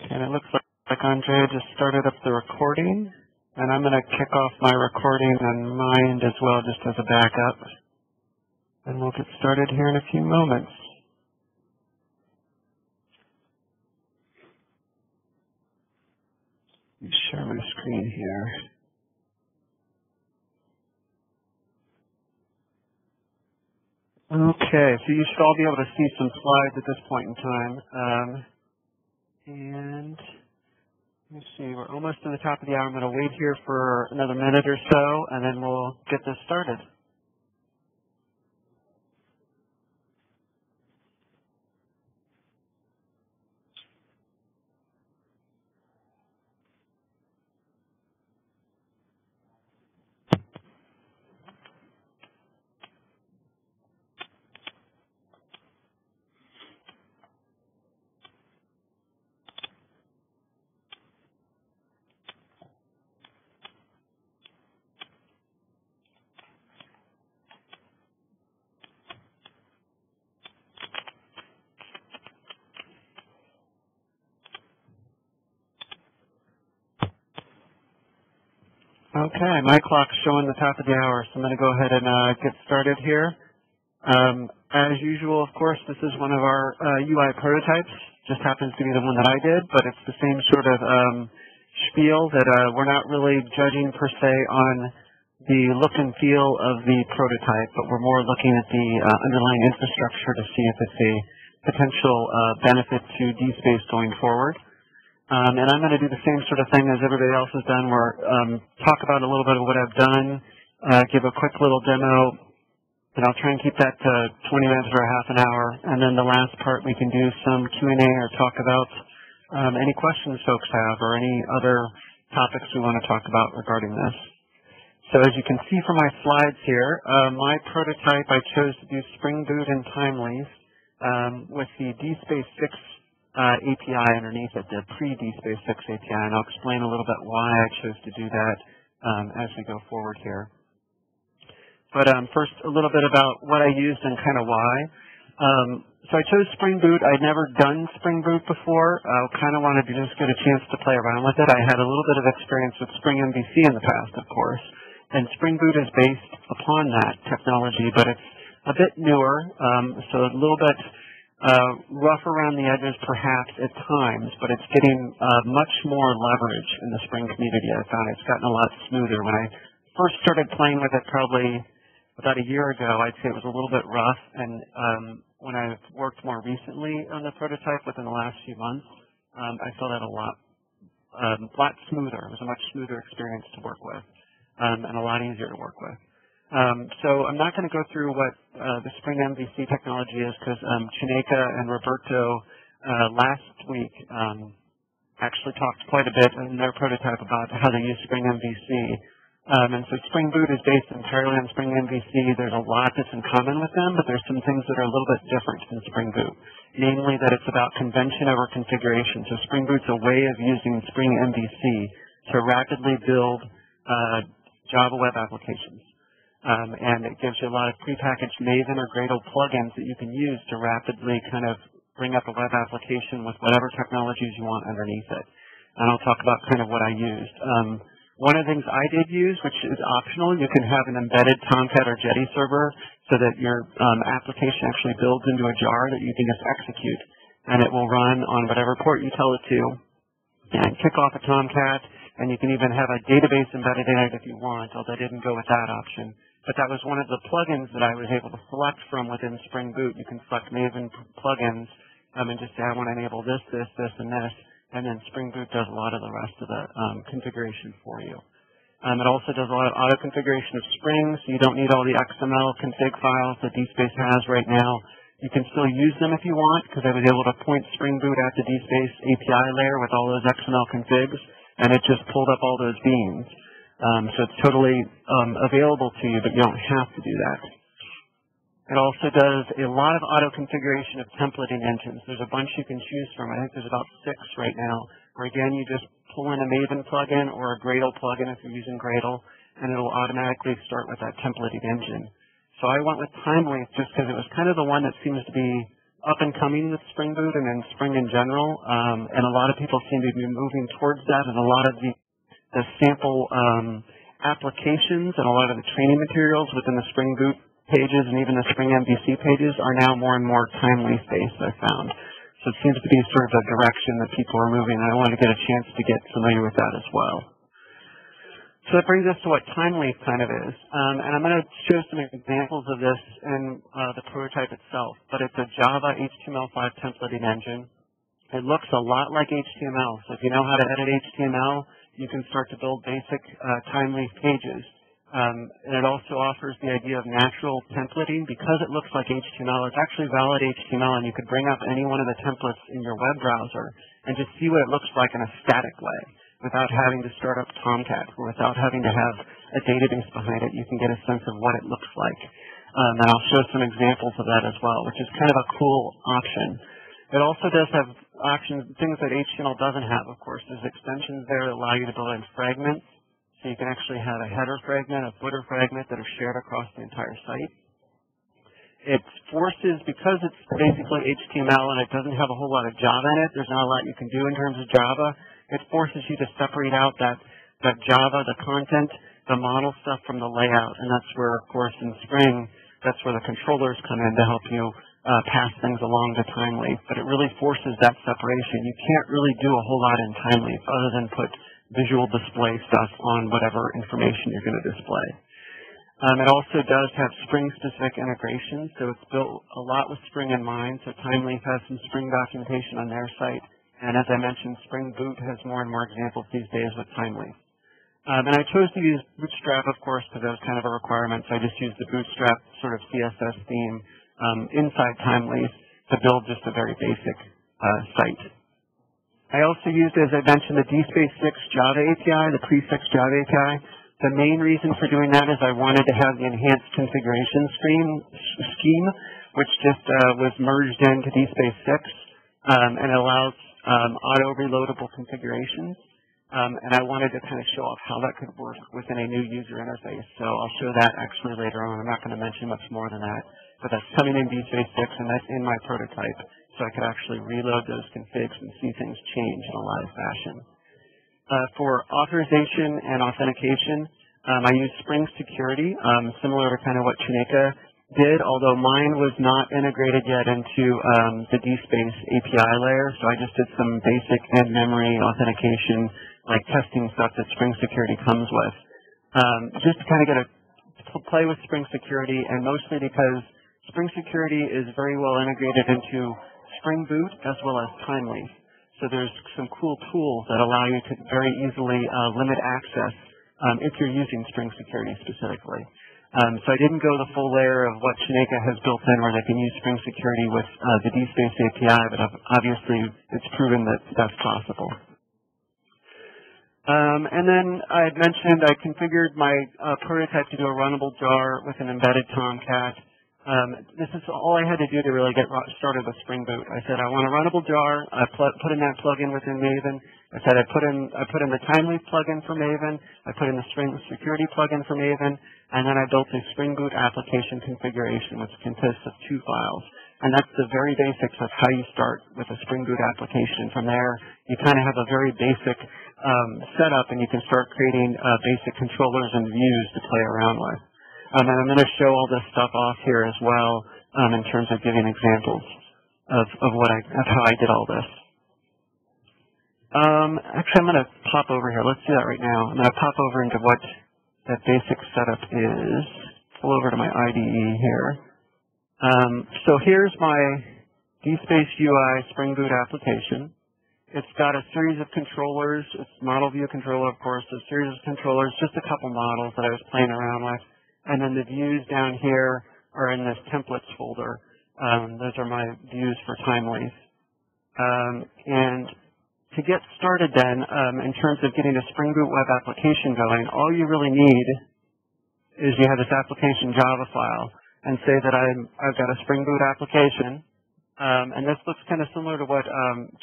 And it looks like Andrea just started up the recording, and I'm going to kick off my recording on my end as well, just as a backup. And we'll get started here in a few moments. Let me share my screen here. Okay, so you should all be able to see some slides at this point in time. And let's see, we're almost to the top of the hour. I'm going to wait here for another minute or so, and then we'll get this started. Okay, my clock's showing the top of the hour, so I'm going to go ahead and get started here. As usual, of course, this is one of our UI prototypes. Just happens to be the one that I did, but it's the same sort of spiel that we're not really judging per se on the look and feel of the prototype, but we're more looking at the underlying infrastructure to see if it's a potential benefit to DSpace going forward. And I'm going to do the same sort of thing as everybody else has done, where talk about a little bit of what I've done, give a quick little demo, and I'll try and keep that to 20 minutes or a half an hour. And then the last part we can do some Q&A or talk about any questions folks have or any other topics we want to talk about regarding this. So as you can see from my slides here, my prototype, I chose to do Spring Boot and Thymeleaf with the DSpace 6 API underneath it, the pre-DSpace 6 API, and I'll explain a little bit why I chose to do that as we go forward here. But first, a little bit about what I used and kind of why. So I chose Spring Boot. I'd never done Spring Boot before. I kind of wanted to just get a chance to play around with it. I had a little bit of experience with Spring MVC in the past, of course, and Spring Boot is based upon that technology, but it's a bit newer, so a little bit rough around the edges perhaps at times, but it's getting much more leverage in the Spring community. I found it's gotten a lot smoother. When I first started playing with it probably about a year ago, I'd say it was a little bit rough, and when I've worked more recently on the prototype within the last few months, I saw that a lot smoother. It was a much smoother experience to work with, and a lot easier to work with. So I'm not going to go through what the Spring MVC technology is, because Chineka and Roberto last week actually talked quite a bit in their prototype about how they use Spring MVC. And so Spring Boot is based entirely on Spring MVC. There's a lot that's in common with them, but there's some things that are a little bit different than Spring Boot, namely that it's about convention over configuration. So Spring Boot's a way of using Spring MVC to rapidly build Java web applications. And it gives you a lot of prepackaged Maven or Gradle plugins that you can use to rapidly kind of bring up a web application with whatever technologies you want underneath it. And I'll talk about kind of what I used. One of the things I did use, which is optional, you can have an embedded Tomcat or Jetty server so that your application actually builds into a jar that you can just execute. And it will run on whatever port you tell it to and kick off a Tomcat. And you can even have a database embedded in it if you want, although I didn't go with that option. But that was one of the plugins that I was able to select from within Spring Boot. You can select Maven plugins and just say, I want to enable this, this, this, and this. And then Spring Boot does a lot of the rest of the configuration for you. It also does a lot of auto-configuration of Spring, so you don't need all the XML config files that DSpace has right now. You can still use them if you want, because I was able to point Spring Boot at the DSpace API layer with all those XML configs, and it just pulled up all those beans. So it's totally available to you, but you don't have to do that. It also does a lot of auto-configuration of templating engines. There's a bunch you can choose from. I think there's about 6 right now, where again, you just pull in a Maven plugin or a Gradle plugin if you're using Gradle, and it'll automatically start with that templating engine. So I went with Thymeleaf just because it was kind of the one that seems to be up and coming with Spring Boot and in Spring in general, and a lot of people seem to be moving towards that, and a lot of the sample applications and a lot of the training materials within the Spring Boot pages and even the Spring MVC pages are now more and more Thymeleaf-based, I've found. So it seems to be sort of the direction that people are moving, and I want to get a chance to get familiar with that as well. So that brings us to what Thymeleaf kind of is. And I'm going to show some examples of this in the prototype itself, but it's a Java HTML5 templating engine. It looks a lot like HTML, so if you know how to edit HTML, you can start to build basic Thymeleaf pages. And it also offers the idea of natural templating. Because it looks like HTML, it's actually valid HTML, and you could bring up any one of the templates in your web browser and just see what it looks like in a static way without having to start up Tomcat or without having to have a database behind it. You can get a sense of what it looks like. And I'll show some examples of that as well, which is kind of a cool option. It also does have options, things that HTML doesn't have, of course. There's extensions there that allow you to build in fragments. So you can actually have a header fragment, a footer fragment that are shared across the entire site. It forces, because it's basically HTML and it doesn't have a whole lot of Java in it, there's not a lot you can do in terms of Java. It forces you to separate out that Java, the content, the model stuff from the layout. And that's where, of course, in Spring, that's where the controllers come in to help you pass things along to Thymeleaf. But it really forces that separation. You can't really do a whole lot in Thymeleaf other than put visual display stuff on whatever information you're going to display. It also does have Spring-specific integrations, so it's built a lot with Spring in mind. So Thymeleaf has some Spring documentation on their site, and as I mentioned, Spring Boot has more and more examples these days with Thymeleaf. And I chose to use Bootstrap, of course, because that was kind of a requirement, so I just used the Bootstrap sort of CSS theme inside Thymeleaf to build just a very basic site. I also used, as I mentioned, the DSpace 6 Java API, the pre-6 Java API. The main reason for doing that is I wanted to have the enhanced configuration scheme, which just was merged into DSpace 6, and it allows auto-reloadable configurations. And I wanted to kind of show off how that could work within a new user interface. So I'll show that actually later on. I'm not going to mention much more than that, but that's coming in DSpace 6, and that's in my prototype. So I could actually reload those configs and see things change in a live fashion. For authorization and authentication, I used Spring Security, similar to kind of what Chineke did, although mine was not integrated yet into the DSpace API layer. So I just did some basic in-memory authentication, like testing stuff that Spring Security comes with. Just to kind of get to play with Spring Security, and mostly because Spring Security is very well integrated into Spring Boot as well as Thymeleaf. So there's some cool tools that allow you to very easily limit access if you're using Spring Security specifically. So I didn't go the full layer of what Chineke has built in where they can use Spring Security with the DSpace API, but obviously it's proven that that's possible. And then I had mentioned I configured my prototype to do a runnable jar with an embedded Tomcat. This is all I had to do to really get started with Spring Boot. I said I want a runnable jar. I put in that plugin within Maven. I said I put in the Thymeleaf plugin for Maven. I put in the Spring Security plugin for Maven, and then I built a Spring Boot application configuration, which consists of 2 files. And that's the very basics of how you start with a Spring Boot application. From there, you kind of have a very basic setup, and you can start creating basic controllers and views to play around with. And I'm going to show all this stuff off here as well in terms of giving examples of how I did all this. Actually, I'm going to pop over here. Let's do that right now. I'm going to pop over into what that basic setup is. Pull over to my IDE here. So here's my DSpace UI Spring Boot application. It's got a series of controllers. It's model view controller, of course, a series of controllers, just a couple models that I was playing around with. And then the views down here are in this templates folder. Those are my views for Thymeleaf. And to get started then, in terms of getting a Spring Boot web application going, all you really need is you have this application Java file and say that I've got a Spring Boot application. And this looks kind of similar to what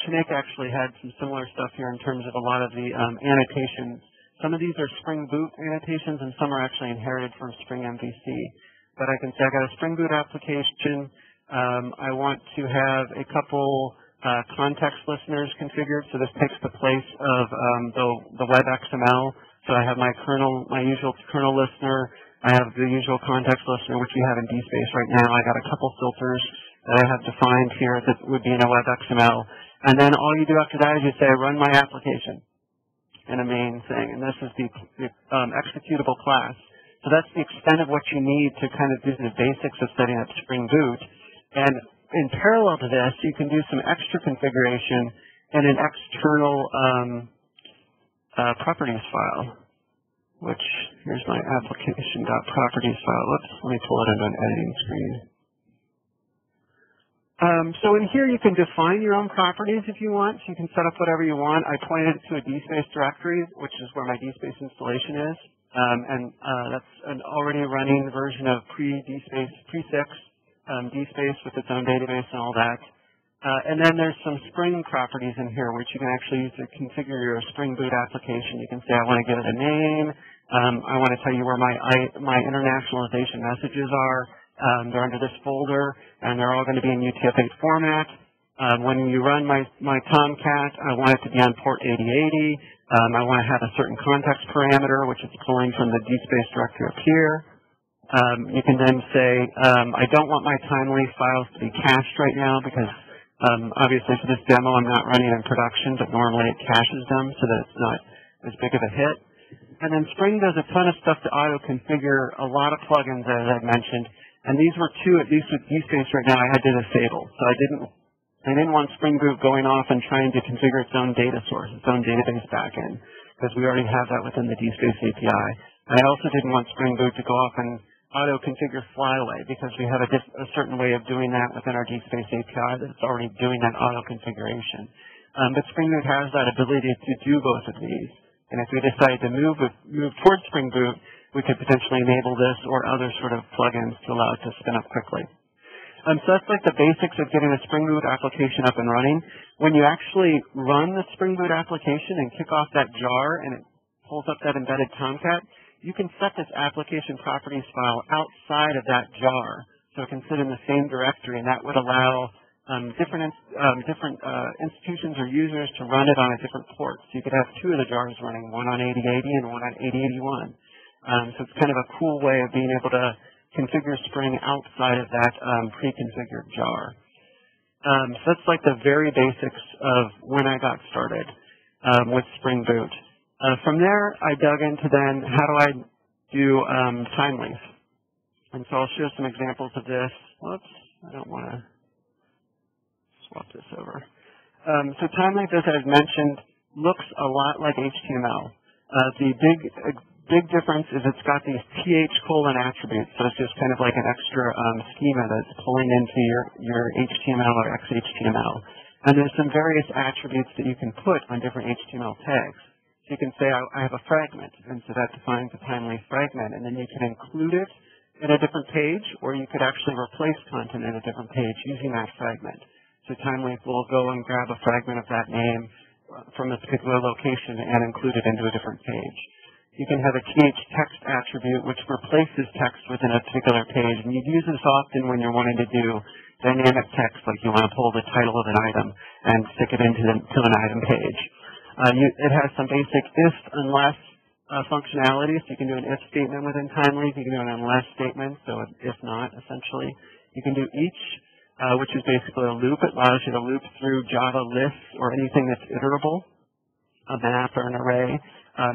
Chineke actually had some similar stuff here in terms of a lot of the annotations. Some of these are Spring Boot annotations, and some are actually inherited from Spring MVC. But I can say I got a Spring Boot application. I want to have a couple context listeners configured, so this takes the place of the web XML. So I have my kernel, my usual kernel listener. I have the usual context listener, which we have in DSpace right now. I got a couple filters that I have defined here that would be in a web XML. And then all you do after that is you say, run my application in a main thing. And this is the executable class. So that's the extent of what you need to kind of do the basics of setting up Spring Boot. And in parallel to this, you can do some extra configuration in an external properties file, which here's my application.properties file. Oops, let me pull it into an editing screen. So in here you can define your own properties if you want. So you can set up whatever you want. I pointed it to a DSpace directory, which is where my DSpace installation is. That's an already running version of pre-6 DSpace with its own database and all that. And then there's some Spring properties in here, which you can actually use to configure your Spring Boot application. You can say, I want to give it a name. I want to tell you where my internationalization messages are. They're under this folder, and they're all going to be in UTF-8 format. When you run my Tomcat, I want it to be on port 8080. I want to have a certain context parameter, which is pulling from the DSpace directory up here. You can then say, I don't want my Thymeleaf files to be cached right now because obviously for this demo I'm not running in production, but normally it caches them so that it's not as big of a hit. And then Spring does a ton of stuff to auto-configure a lot of plugins, as I've mentioned. And these were two, at least with DSpace right now, I had to disable. So I didn't want Spring Boot going off and trying to configure its own data source, its own database backend, because we already have that within the DSpace API. And I also didn't want Spring Boot to go off and auto-configure Flyway, because we have a certain way of doing that within our DSpace API that's already doing that auto-configuration. But Spring Boot has that ability to do both of these. And if we decide to move towards Spring Boot, we could potentially enable this or other sort of plugins to allow it to spin up quickly. So that's like the basics of getting a Spring Boot application up and running. When you actually run the Spring Boot application and kick off that jar and it pulls up that embedded Tomcat, you can set this application properties file outside of that jar. So it can sit in the same directory, and that would allow different institutions or users to run it on a different port. So you could have two of the jars running, one on 8080 and one on 8081. So it's kind of a cool way of being able to configure Spring outside of that pre-configured jar. So that's like the very basics of when I got started with Spring Boot. From there, I dug into then how do I do Thymeleaf. And so I'll show some examples of this. Whoops, I don't want to swap this over. So Thymeleaf, as I've mentioned, looks a lot like HTML. The big difference is it's got these th::colon attributes, so it's just kind of like an extra schema that's pulling into your HTML or XHTML. And there's some various attributes that you can put on different HTML tags. So you can say, I have a fragment, and so that defines a Thymeleaf fragment, and then you can include it in a different page, or you could actually replace content in a different page using that fragment. So Thymeleaf will go and grab a fragment of that name from a particular location and include it into a different page. You can have a th::text attribute, which replaces text within a particular page. And you'd use this often when you're wanting to do dynamic text, like you want to pull the title of an item and stick it into an item page. It has some basic if-unless functionality, so you can do an if statement within Thymeleaf. You can do an unless statement, so if not, essentially. You can do each, which is basically a loop. It allows you to loop through Java lists or anything that's iterable, a map or an array.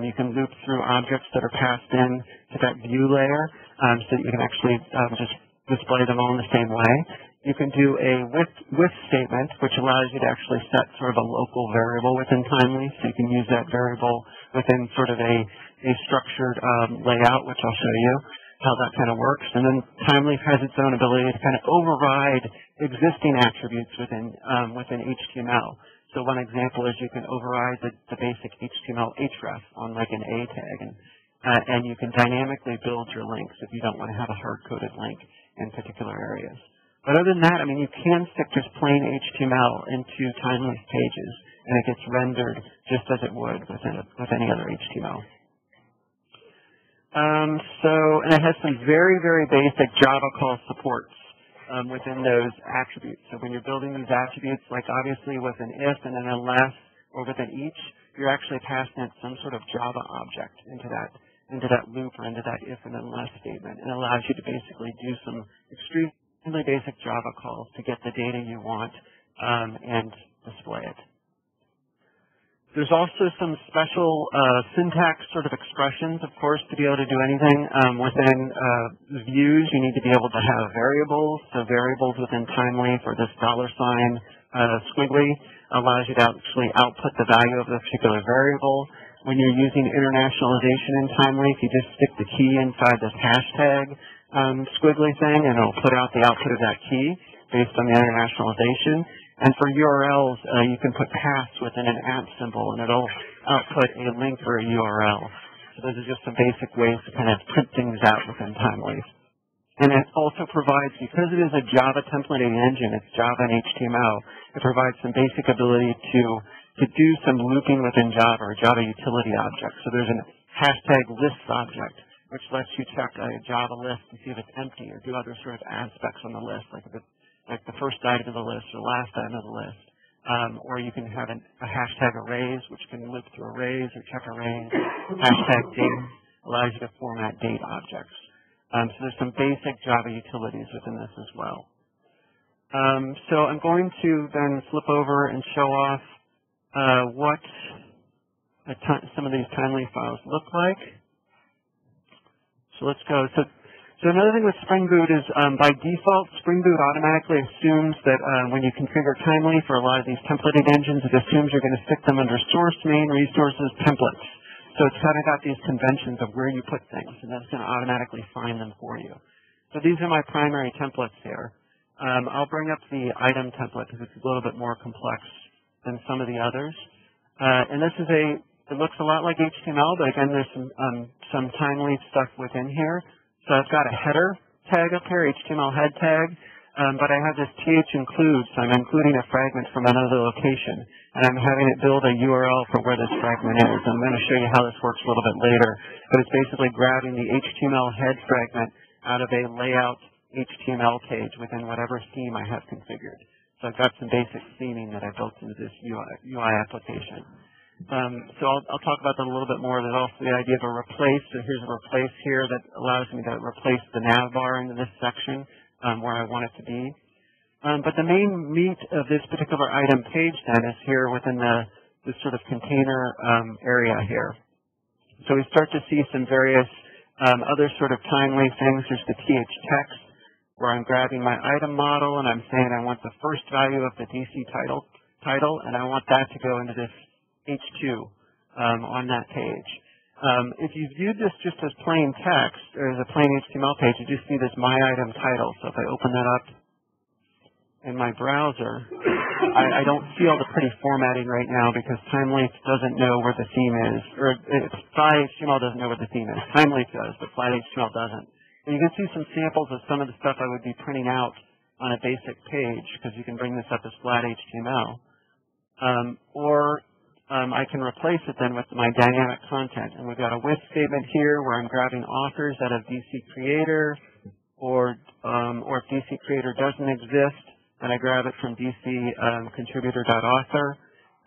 You can loop through objects that are passed in to that view layer so that you can actually just display them all in the same way. You can do a with statement, which allows you to actually set sort of a local variable within Thymeleaf, so you can use that variable within sort of a structured layout, which I'll show you how that kind of works. And then Thymeleaf has its own ability to kind of override existing attributes within HTML. So one example is you can override the basic HTML href on like an A tag, and you can dynamically build your links if you don't want to have a hard-coded link in particular areas. But other than that, I mean, you can stick just plain HTML into Thymeleaf pages, and it gets rendered just as it would with any other HTML. And it has some very, very basic Java call supports. within those attributes. So when you're building these attributes, like obviously with an if and an unless, or with an each, you're actually passing in some sort of Java object into that loop or into that if and unless statement. It allows you to basically do some extremely basic Java calls to get the data you want and display it. There's also some special syntax sort of expressions, of course, to be able to do anything. Within views, you need to be able to have variables. So variables within Thymeleaf or this $sign squiggly allows you to actually output the value of a particular variable. When you're using internationalization in Thymeleaf, you just stick the key inside this hashtag squiggly thing, and it'll put out the output of that key based on the internationalization. And for URLs, you can put paths within an @ symbol, and it'll output a link or a URL. So those are just some basic ways to kind of print things out within Thymeleaf. And it also provides, because it is a Java templating engine, it's Java and HTML, it provides some basic ability to do some looping within Java or Java utility objects. So there's a hashtag lists object, which lets you check a Java list to see if it's empty or do other sort of aspects on the list, like if it's like the first item of the list or last item of the list. Or you can have a hashtag arrays, which can loop through arrays or check arrays. Hashtag date allows you to format date objects. So there's some basic Java utilities within this as well. So I'm going to then flip over and show off what some of these Thymeleaf files look like. So let's go. So another thing with Spring Boot is by default, Spring Boot automatically assumes that when you configure Thymeleaf for a lot of these templating engines, it assumes you're going to stick them under source, main, resources, templates. So it's kind of got these conventions of where you put things, and that's going to automatically find them for you. So these are my primary templates here. I'll bring up the item template because it's a little bit more complex than some of the others. And this is it looks a lot like HTML, but again, there's some Thymeleaf stuff within here. So I've got a header tag up here, HTML head tag, but I have this th include, so I'm including a fragment from another location, and I'm having it build a URL for where this fragment is. I'm going to show you how this works a little bit later, but it's basically grabbing the HTML head fragment out of a layout HTML page within whatever theme I have configured. So I've got some basic theming that I built into this UI application. So I'll talk about that a little bit more. There's also the idea of a replace. So here's a replace here that allows me to replace the nav bar into this section where I want it to be. But the main meat of this particular item page then is here within this sort of container area here. So we start to see some various other sort of Thymeleaf things. There's the th text where I'm grabbing my item model and I'm saying I want the first value of the DC title and I want that to go into this H2 on that page. If you viewed this just as plain text or as a plain HTML page, you just see this my item title. So if I open that up in my browser, I don't see all the pretty formatting right now because Thymeleaf doesn't know where the theme is, or Fly HTML doesn't know where the theme is. Thymeleaf does, but Fly HTML doesn't. And you can see some samples of some of the stuff I would be printing out on a basic page because you can bring this up as flat HTML. I can replace it then with my dynamic content. And we've got a with statement here where I'm grabbing authors out of DC Creator, or if DC Creator doesn't exist, then I grab it from DC contributor.author,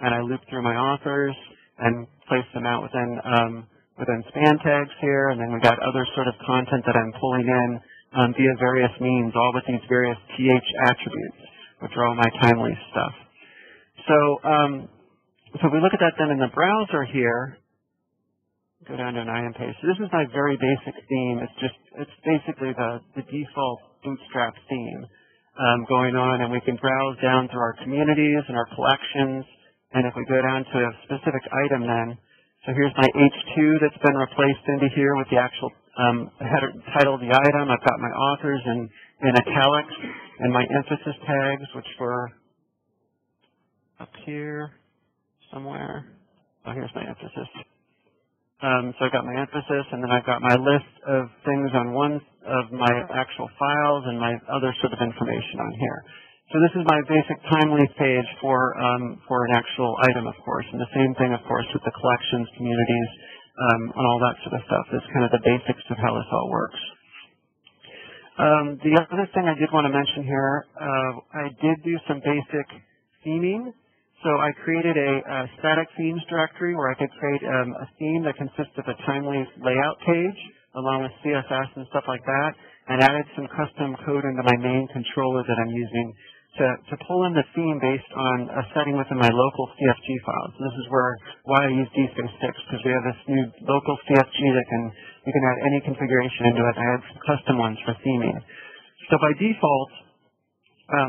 and I loop through my authors and place them out within span tags here. And then we've got other sort of content that I'm pulling in via various means, all with these various th attributes, which are all my Thymeleaf stuff. So if we look at that then in the browser here, go down to an item page. So this is my very basic theme. It's basically the default Bootstrap theme going on, and we can browse down through our communities and our collections. And if we go down to a specific item then, so here's my H2 that's been replaced into here with the actual header title of the item. I've got my authors in italics and my emphasis tags, which were up here somewhere. Oh, here's my emphasis. So I've got my emphasis, and then I've got my list of things on one of my actual files and my other sort of information on here. So this is my basic Thymeleaf page for an actual item, of course. And the same thing, of course, with the collections, communities, and all that sort of stuff. That's kind of the basics of how this all works. The other thing I did want to mention here, I did do some basic theming. So I created a static themes directory where I could create a theme that consists of a Thymeleaf layout page along with CSS and stuff like that, and added some custom code into my main controller that I'm using to pull in the theme based on a setting within my local CFG file. So this is why I use DSpace 6, because we have this new local CFG that you can add any configuration into it. I add some custom ones for theming. So by default,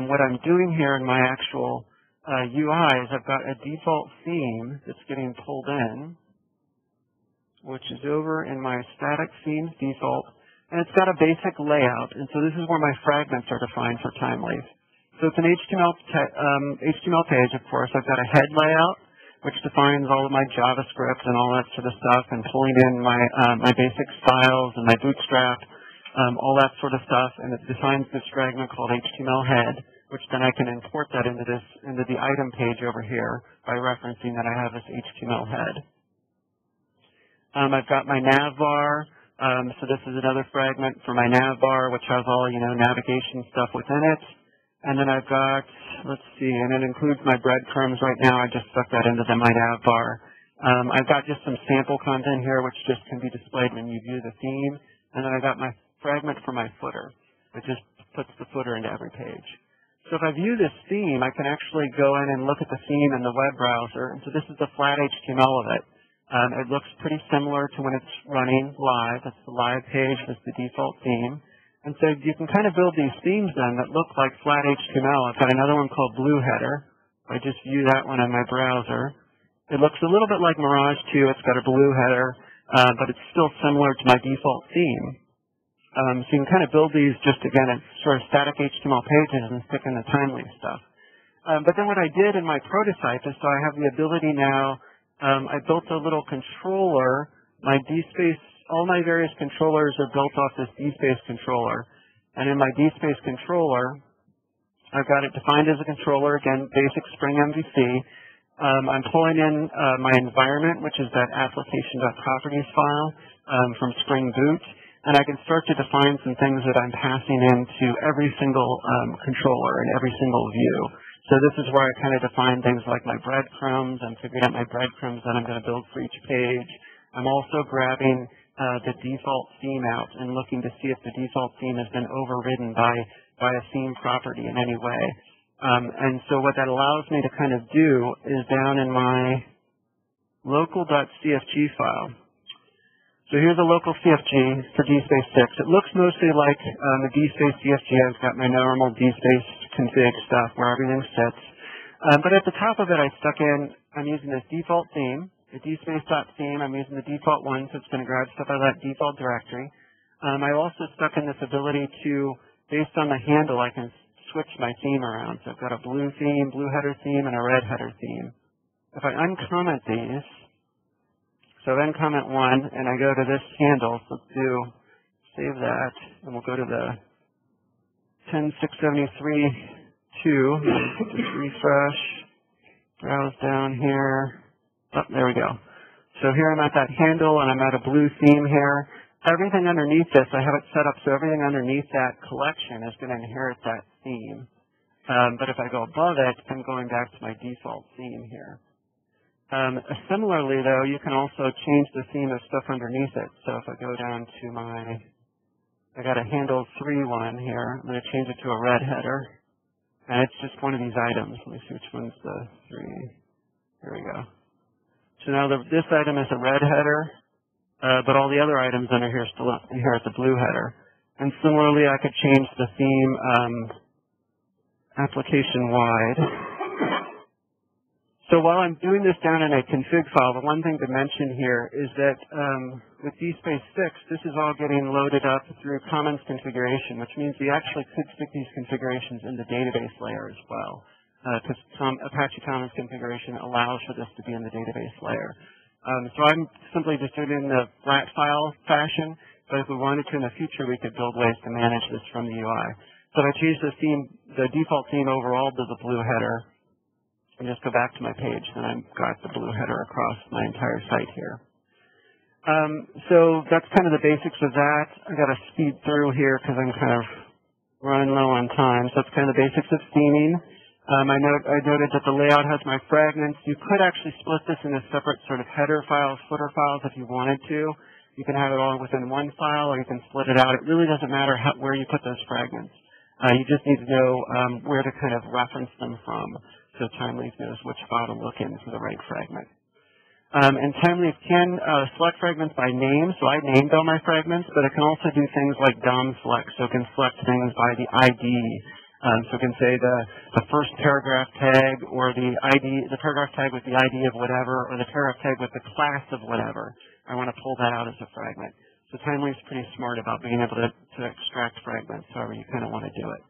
what I'm doing here in my actual UI is I've got a default theme that's getting pulled in, which is over in my static themes default, and it's got a basic layout, and so this is where my fragments are defined for Thymeleaf. So it's an HTML page, of course. I've got a head layout, which defines all of my JavaScript and all that sort of stuff, and pulling in my basic styles and my bootstrap, all that sort of stuff, and it defines this fragment called HTML head, which then I can import that into the item page over here by referencing that I have this HTML head. I've got my navbar, so this is another fragment for my navbar, which has all navigation stuff within it. And then I've got, let's see, and it includes my breadcrumbs right now. I just stuck that into my navbar. I've got just some sample content here, which just can be displayed when you view the theme. And then I got my fragment for my footer, which just puts the footer into every page. So if I view this theme, I can actually go in and look at the theme in the web browser. And so this is the flat HTML of it. It looks pretty similar to when it's running live. That's the live page. That's the default theme. And so you can kind of build these themes then that look like flat HTML. I've got another one called Blue Header. I just view that one in my browser. It looks a little bit like Mirage 2. It's got a blue header, but it's still similar to my default theme. So you can kind of build these just, again, as sort of static HTML pages and stick in the Thymeleaf stuff. But then what I did in my prototype is so I have the ability now, I built a little controller. My DSpace, all my various controllers are built off this DSpace controller. And in my DSpace controller, I've got it defined as a controller, again, basic Spring MVC. I'm pulling in my environment, which is that application.properties file from Spring Boot. And I can start to define some things that I'm passing into every single controller and every single view. So this is where I kind of define things like my breadcrumbs. I'm figuring out my breadcrumbs that I'm going to build for each page. I'm also grabbing the default theme out and looking to see if the default theme has been overridden by a theme property in any way. And so what that allows me to kind of do is down in my local.cfg file. So here's a local CFG for DSpace 6. It looks mostly like the DSpace CFG. I've got my normal DSpace config stuff where everything sits. But at the top of it, I stuck in, I'm using this default theme, the DSpace.theme. I'm using the default one, so it's going to grab stuff out of that default directory. I also stuck in this ability to, based on the handle, I can switch my theme around. So I've got a blue theme, blue header theme, and a red header theme. If I uncomment these, so then comment one, and I go to this handle. So let's save that, and we'll go to the 10673.2. Just refresh, browse down here. Oh, there we go. So here I'm at that handle, and I'm at a blue theme here. Everything underneath this, I have it set up so everything underneath that collection is going to inherit that theme. But if I go above it, I'm going back to my default theme here. Similarly, though, you can also change the theme of stuff underneath it. So if I go down to I got a handle 3.1 here. I'm going to change it to a red header. And it's just one of these items. Let me see which one's the 3. Here we go. So now this item is a red header, but all the other items under here still inherit the blue header. And similarly, I could change the theme application-wide. So while I'm doing this down in a config file, the one thing to mention here is that with DSpace 6, this is all getting loaded up through Commons configuration, which means we actually could stick these configurations in the database layer as well, because Apache Commons configuration allows for this to be in the database layer. So I'm simply just doing it in the flat file fashion, but if we wanted to in the future, we could build ways to manage this from the UI. So if I change the default theme overall to the blue header, and just go back to my page, and I've got the blue header across my entire site here. So that's kind of the basics of that. I've got to speed through here because I'm kind of run low on time. So that's kind of the basics of theming. I noted that the layout has my fragments. You could actually split this into separate sort of header files, footer files if you wanted to. You can have it all within one file, or you can split it out. It really doesn't matter where you put those fragments. You just need to know where to kind of reference them from, so Thymeleaf knows which file to look in for the right fragment. And Thymeleaf can select fragments by name, so I named all my fragments, but it can also do things like DOM select, so it can select things by the ID. So it can say the first paragraph tag, or the paragraph tag with the ID of whatever, or the paragraph tag with the class of whatever. I want to pull that out as a fragment. So Thymeleaf's pretty smart about being able to extract fragments however you kind of want to do it.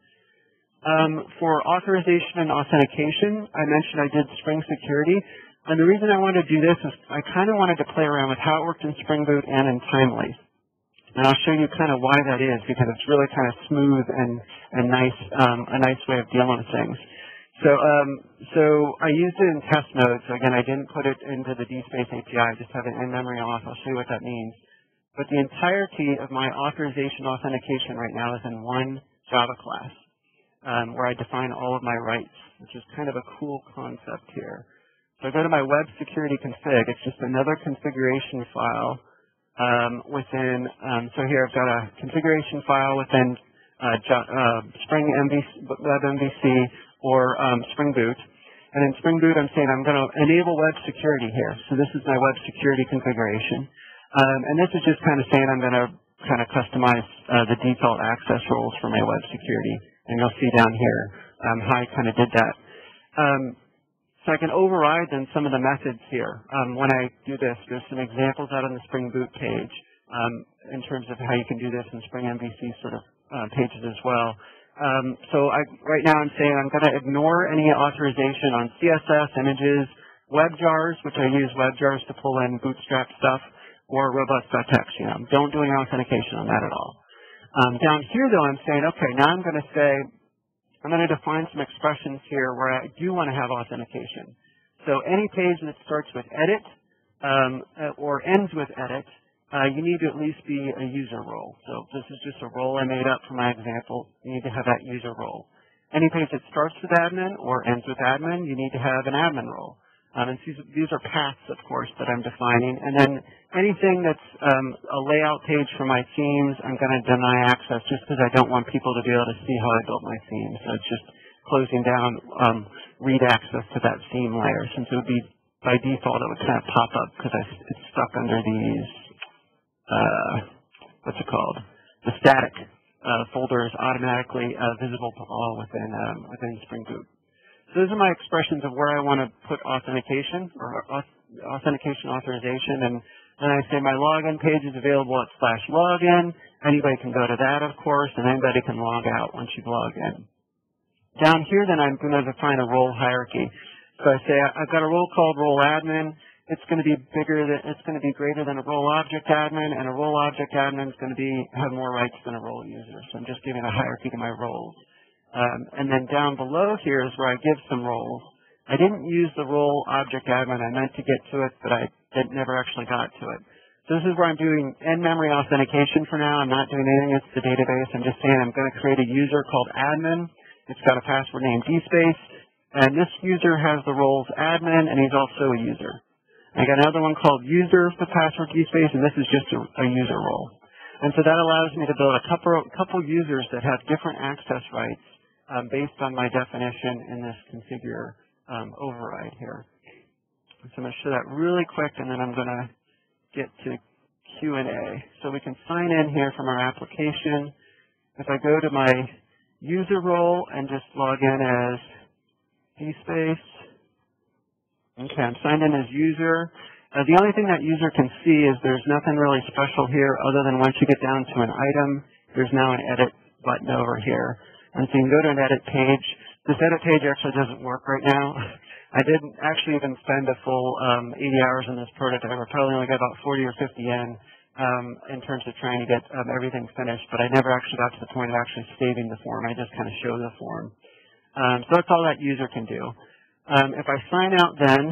For authorization and authentication, I mentioned I did Spring Security. And the reason I wanted to do this is I kind of wanted to play around with how it worked in Spring Boot and in Thymeleaf. And I'll show you kind of why that is, because it's really kind of smooth and nice, a nice way of dealing with things. So I used it in test mode. So again, I didn't put it into the DSpace API. I just have it in-memory auth. I'll show you what that means. But the entirety of my authorization authentication right now is in one Java class, where I define all of my rights, which is kind of a cool concept here. So I go to my web security config. It's just another configuration file within, so here I've got a configuration file within Spring Web MVC or Spring Boot. And in Spring Boot, I'm saying I'm going to enable web security here. So this is my web security configuration. And this is just kind of saying I'm going to kind of customize the default access roles for my web security. And you'll see down here how I kind of did that. So I can override then some of the methods here. When I do this, there's some examples out on the Spring Boot page in terms of how you can do this in Spring MVC sort of pages as well. So right now I'm saying I'm going to ignore any authorization on CSS, images, WebJars, which I use WebJars to pull in Bootstrap stuff, or robust.txt. Don't do any authentication on that at all. Down here, though, I'm saying, okay, now I'm going to say, I'm going to define some expressions here where I do want to have authentication. So any page that starts with edit or ends with edit, you need to at least be a user role. So this is just a role I made up for my example. You need to have that user role. Any page that starts with admin or ends with admin, you need to have an admin role. And these are paths, of course, that I'm defining. And then anything that's a layout page for my themes, I'm going to deny access just because I don't want people to be able to see how I built my theme. So it's just closing down read access to that theme layer, since it would be, by default, it would kind of pop up because it's stuck under these, what's it called? The static folder is automatically visible to all within Spring Boot. So those are my expressions of where I want to put authentication or authentication authorization. And then I say my login page is available at /login. Anybody can go to that, of course, and anybody can log out once you've logged in. Down here, then I'm going to define a role hierarchy. So I say I've got a role called role admin. It's going to be greater than a role object admin, and a role object admin is going to have more rights than a role user. So I'm just giving a hierarchy to my roles. And then down below here is where I give some roles. I didn't use the role object admin. I meant to get to it, but I never actually got to it. So this is where I'm doing in-memory authentication for now. I'm not doing anything with the database. I'm just saying I'm going to create a user called admin. It's got a password named DSpace. And this user has the roles admin, and he's also a user. I got another one called user with password DSpace, and this is just a user role. And so that allows me to build a couple users that have different access rights based on my definition in this configure override here. So I'm going to show that really quick, and then I'm going to get to Q&A. So we can sign in here from our application. If I go to my user role and just log in as DSpace, okay, I'm signed in as user. The only thing that user can see is there's nothing really special here other than once you get down to an item, there's now an edit button over here. And so you can go to an edit page. This edit page actually doesn't work right now. I didn't actually even spend a full 80 hours in this prototype. I probably only got about 40 or 50 in terms of trying to get everything finished, but I never actually got to the point of actually saving the form. I just kind of show the form. So that's all that user can do. If I sign out then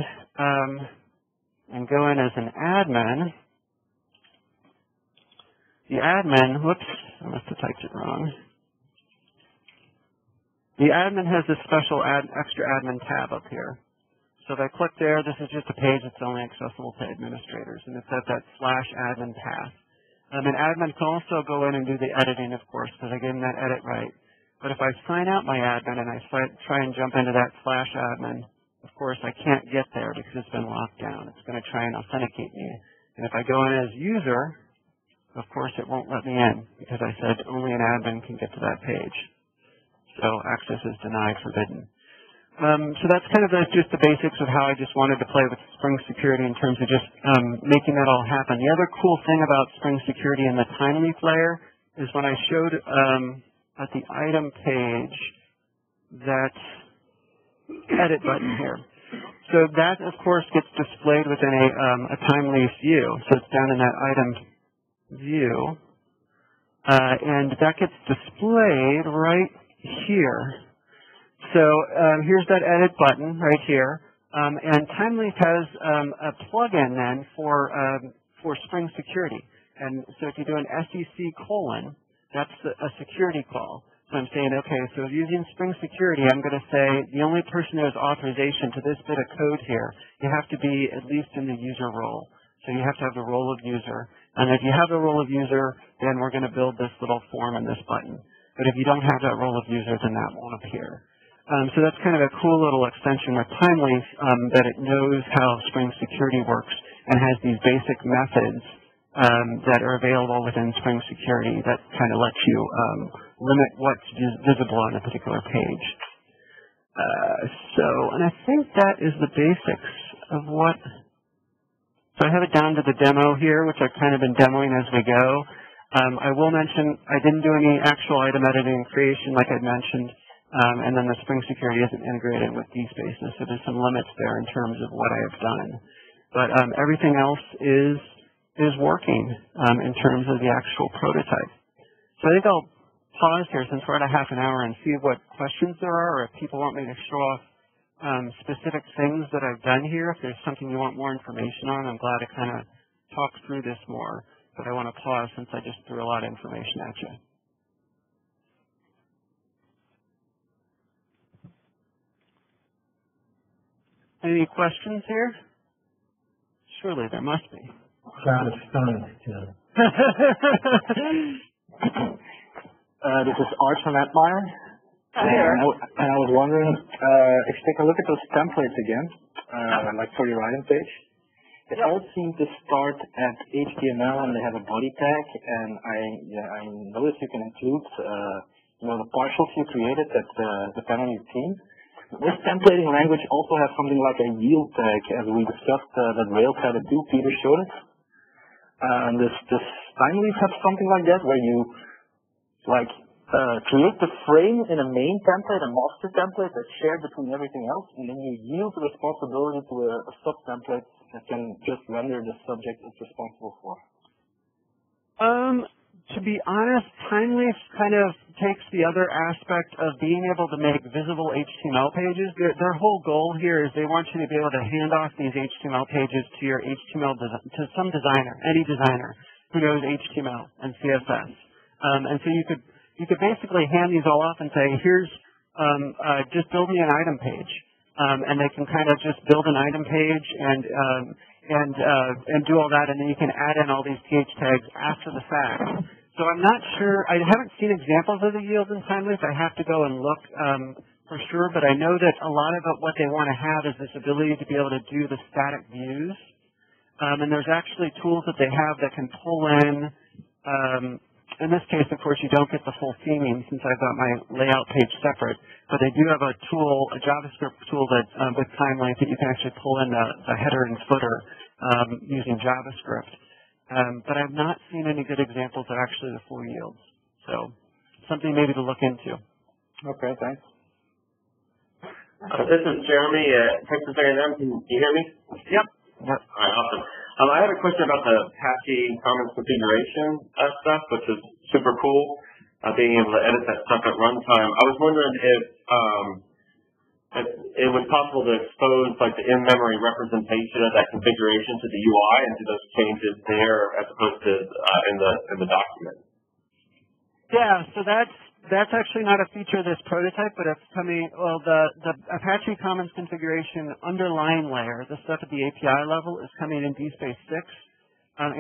and go in as an admin, the admin, whoops, I must have typed it wrong. The admin has this special extra admin tab up here. So if I click there, this is just a page that's only accessible to administrators, and it's at that /admin path. And admin can also go in and do the editing, of course, because I gave them that edit right. But if I sign out my admin and I try and jump into that /admin, of course, I can't get there because it's been locked down. It's going to try and authenticate me. And if I go in as user, of course, it won't let me in because I said only an admin can get to that page. So access is denied, forbidden. So that's kind of just the basics of how I just wanted to play with Spring Security in terms of just making that all happen. The other cool thing about Spring Security in the Thymeleaf layer is when I showed at the item page that edit button here. So that, of course, gets displayed within a Thymeleaf view. So it's down in that item view. And that gets displayed right here. So here's that edit button right here. And Thymeleaf has a plugin then for Spring Security. And so if you do an SEC:, that's a security call. So I'm saying, okay, so using Spring Security, I'm going to say the only person who has authorization to this bit of code here, you have to be at least in the user role. So you have to have the role of user. And if you have the role of user, then we're going to build this little form and this button. But if you don't have that role of user, then that won't appear. So that's kind of a cool little extension with Thymeleaf that it knows how Spring Security works and has these basic methods that are available within Spring Security that kind of lets you limit what's visible on a particular page. And I think that is the basics of what. So I have it down to the demo here, which I've kind of been demoing as we go. I will mention I didn't do any actual item editing and creation like I mentioned. And then the Spring Security isn't integrated with DSpace, so there's some limits there in terms of what I have done. But everything else is working in terms of the actual prototype. So I think I'll pause here since we're at a half an hour and see what questions there are, or if people want me to show off specific things that I've done here. If there's something you want more information on, I'm glad to kind of talk through this more. But I want to pause since I just threw a lot of information at you. Any questions here? Surely there must be. This is Art from Atmire. And I was wondering, if you take a look at those templates again, like for your item page, it all seems to start at HTML and they have a body tag, and I noticed you can include the partials you created that depend on your theme. This templating language also has something like a yield tag, as we discussed that Rails had it too. Peter showed it. Does Thymeleaf have something like that, where you create the frame in a main template, a master template that's shared between everything else, and then you yield the responsibility to a sub-template that can just render the subject it's responsible for? To be honest, Thymeleaf kind of takes the other aspect of being able to make visible HTML pages. Their whole goal here is they want you to be able to hand off these HTML pages to your to some designer, any designer who knows HTML and CSS. And so you could basically hand these all off and say, here's just build me an item page, and they can kind of just build an item page and do all that, and then you can add in all these TH tags after the fact. So I'm not sure. I haven't seen examples of the yield in Thymeleaf. I have to go and look for sure, but I know that a lot of what they want to have is this ability to be able to do the static views. And there's actually tools that they have that can pull in this case, of course, you don't get the full theming since I've got my layout page separate, but they do have a tool, a JavaScript tool that with Thymeleaf that you can actually pull in the header and footer using JavaScript. But I've not seen any good examples of actually the full yields. So something maybe to look into. Okay, thanks. This is Jeremy at Texas A&M. Can you hear me? Yep. All right, awesome. I have a question about the Apache Commons configuration stuff, which is super cool, being able to edit that stuff at runtime. I was wondering if it was possible to expose like the in-memory representation of that configuration to the UI and do those changes there as opposed to in the document. Yeah, so that's That's actually not a feature of this prototype, but it's coming, well, the Apache Commons configuration underlying layer, the stuff at the API level, is coming in DSpace 6.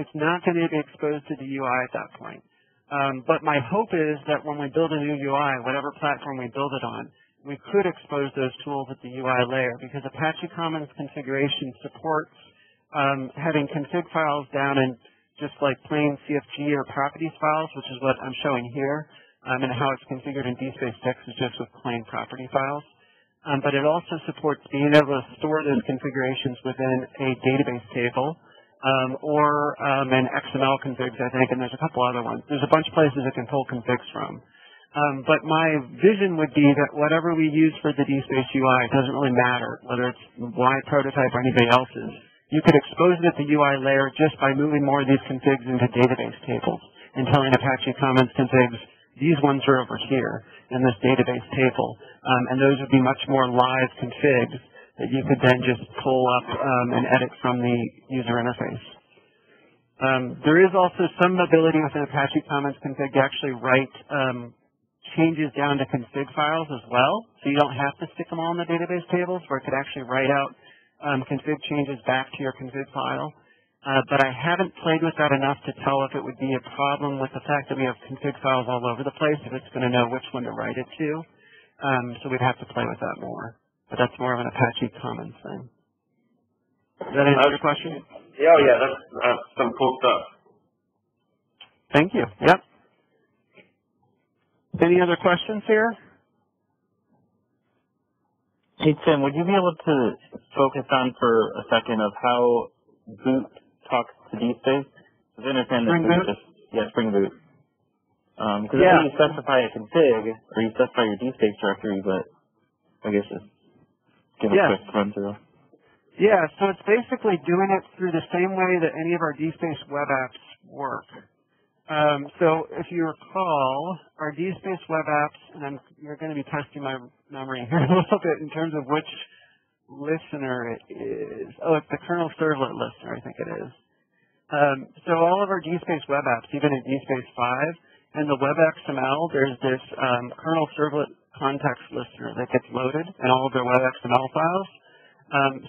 It's not going to be exposed to the UI at that point. But my hope is that when we build a new UI, whatever platform we build it on, we could expose those tools at the UI layer, because Apache Commons configuration supports having config files down in just like plain CFG or properties files, which is what I'm showing here. And how it's configured in DSpace 6 is just with plain property files. But it also supports being able to store those configurations within a database table or an XML configs, I think, and there's a couple other ones. There's a bunch of places it can pull configs from. But my vision would be that whatever we use for the DSpace UI, it doesn't really matter, whether it's Y Prototype or anybody else's. You could expose it at the UI layer just by moving more of these configs into database tables and telling Apache Commons configs, these ones are over here in this database table, and those would be much more live configs that you could then just pull up and edit from the user interface. There is also some ability within Apache Commons config to actually write changes down to config files as well, so you don't have to stick them all in the database tables, where it could actually write out config changes back to your config file. But I haven't played with that enough to tell if it would be a problem with the fact that we have config files all over the place, if it's going to know which one to write it to. So we'd have to play with that more. But that's more of an Apache Commons thing. Does that answer your question? Yeah, that's some cool stuff. Thank you. Yep. Any other questions here? Hey, Tim, would you be able to focus on for a second of how Boot talks to DSpace? Because I understand that Spring Boot. Because you specify a config, or you specify your DSpace directory, but I guess just give a quick run through. Yeah, so it's basically doing it through the same way that any of our DSpace web apps work. So if you recall, our DSpace web apps, and you're going to be testing my memory here a little bit in terms of which listener it is. Oh, it's the kernel servlet listener, I think it is. So all of our DSpace web apps, even in DSpace 5, and the web XML, there's this kernel servlet context listener that gets loaded in all of their web XML files.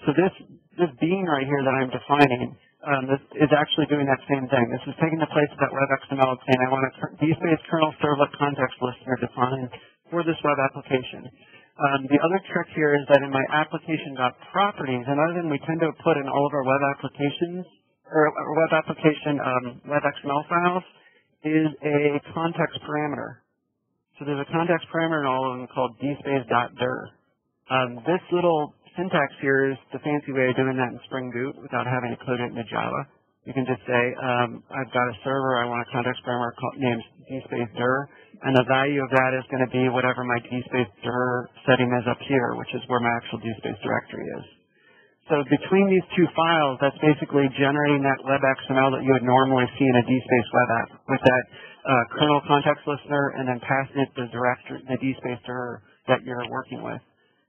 So this bean right here that I'm defining, this is actually doing that same thing. This is taking the place of that web XML and saying I want a DSpace kernel servlet context listener defined for this web application. The other trick here is that in my application.properties, another thing we tend to put in all of our web applications, or web application web XML files, is a context parameter. So there's a context parameter in all of them called dspace.dir. This little syntax here is the fancy way of doing that in Spring Boot without having to code it into Java. You can just say, I've got a server, I want a context parameter named dspace.dir, and the value of that is going to be whatever my dspace.dir setting is up here, which is where my actual DSpace directory is. So between these two files, that's basically generating that web XML that you would normally see in a DSpace web app with that kernel context listener, and then passing it the directory, the DSpace.dir that you're working with.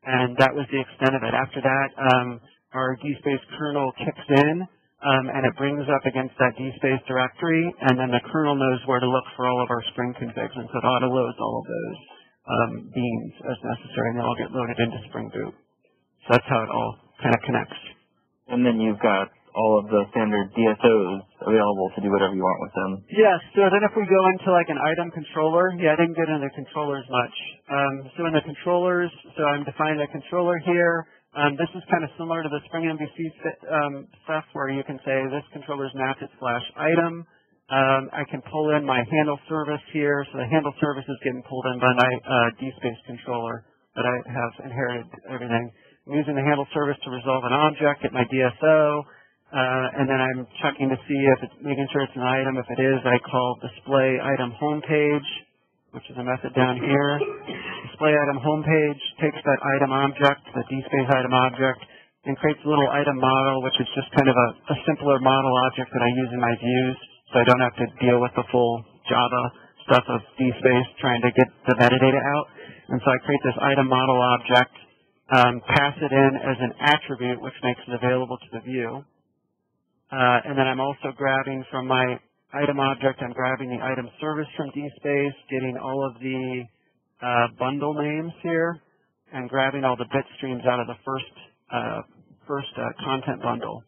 And that was the extent of it. After that, our DSpace kernel kicks in, and it brings up against that DSpace directory, and then the kernel knows where to look for all of our Spring configs, and so it auto-loads all of those beans as necessary, and they all get loaded into Spring Boot. So that's how it all kind of connects. And then you've got all of the standard DSOs available to do whatever you want with them. Yes, so then if we go into like an item controller, I didn't get into controllers much. So in the controllers, so I'm defining a controller here. This is kind of similar to the Spring MVC stuff where you can say this controller is mapped at /item. I can pull in my handle service here, so the handle service is getting pulled in by my DSpace controller that I have inherited everything. I'm using the handle service to resolve an object, get my DSO, and then I'm checking to see if it's making sure it's an item. If it is, I call display item homepage, which is a method down here. Display item homepage takes that item object, the DSpace item object, and creates a little item model, which is just kind of a simpler model object that I use in my views, so I don't have to deal with the full Java stuff of DSpace trying to get the metadata out. And so I create this item model object, pass it in as an attribute, which makes it available to the view. And then I'm also grabbing from my item object, I'm grabbing the item service from DSpace, getting all of the bundle names here and grabbing all the bit streams out of the first content bundle.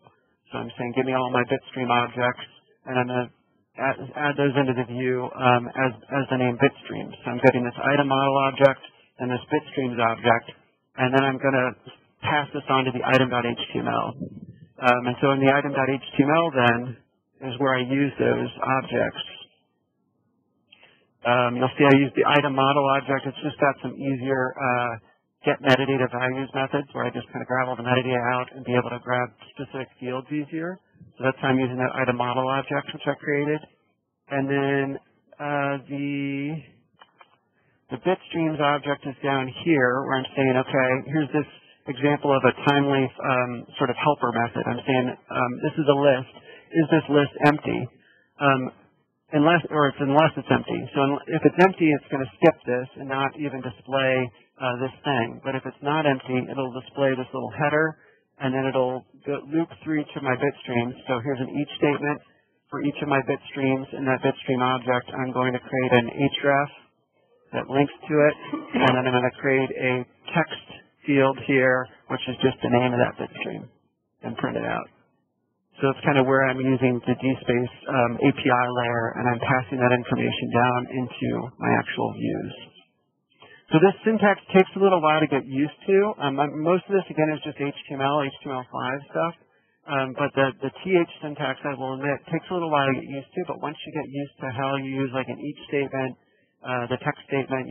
So I'm saying, give me all my bitstream objects, and I'm going to add those into the view as the name bitstream. So I'm getting this item model object and this bitstreams object, and then I'm going to pass this on to the item.html. And so in the item.html then is where I use those objects. You'll see I use the item model object. It's just got some easier get metadata values methods where I just kind of grab all the metadata out and be able to grab specific fields easier. So that's how I'm using that item model object which I created. And then the bitstreams object is down here where I'm saying, okay, here's this example of a Thymeleaf sort of helper method. I'm saying this is a list. Is this list empty? Unless it's empty. So if it's empty, it's going to skip this and not even display this thing. But if it's not empty, it'll display this little header, and then it'll loop through each of my bit streams. So here's an each statement for each of my bit streams. In that bitstream object, I'm going to create an href that links to it, and then I'm going to create a text field here, which is just the name of that bitstream, and print it out. So it's kind of where I'm using the DSpace API layer, and I'm passing that information down into my actual views. So this syntax takes a little while to get used to. Most of this, again, is just HTML, HTML5 stuff. But the TH syntax, I will admit, takes a little while to get used to. But once you get used to how you use like an each statement, the text statement,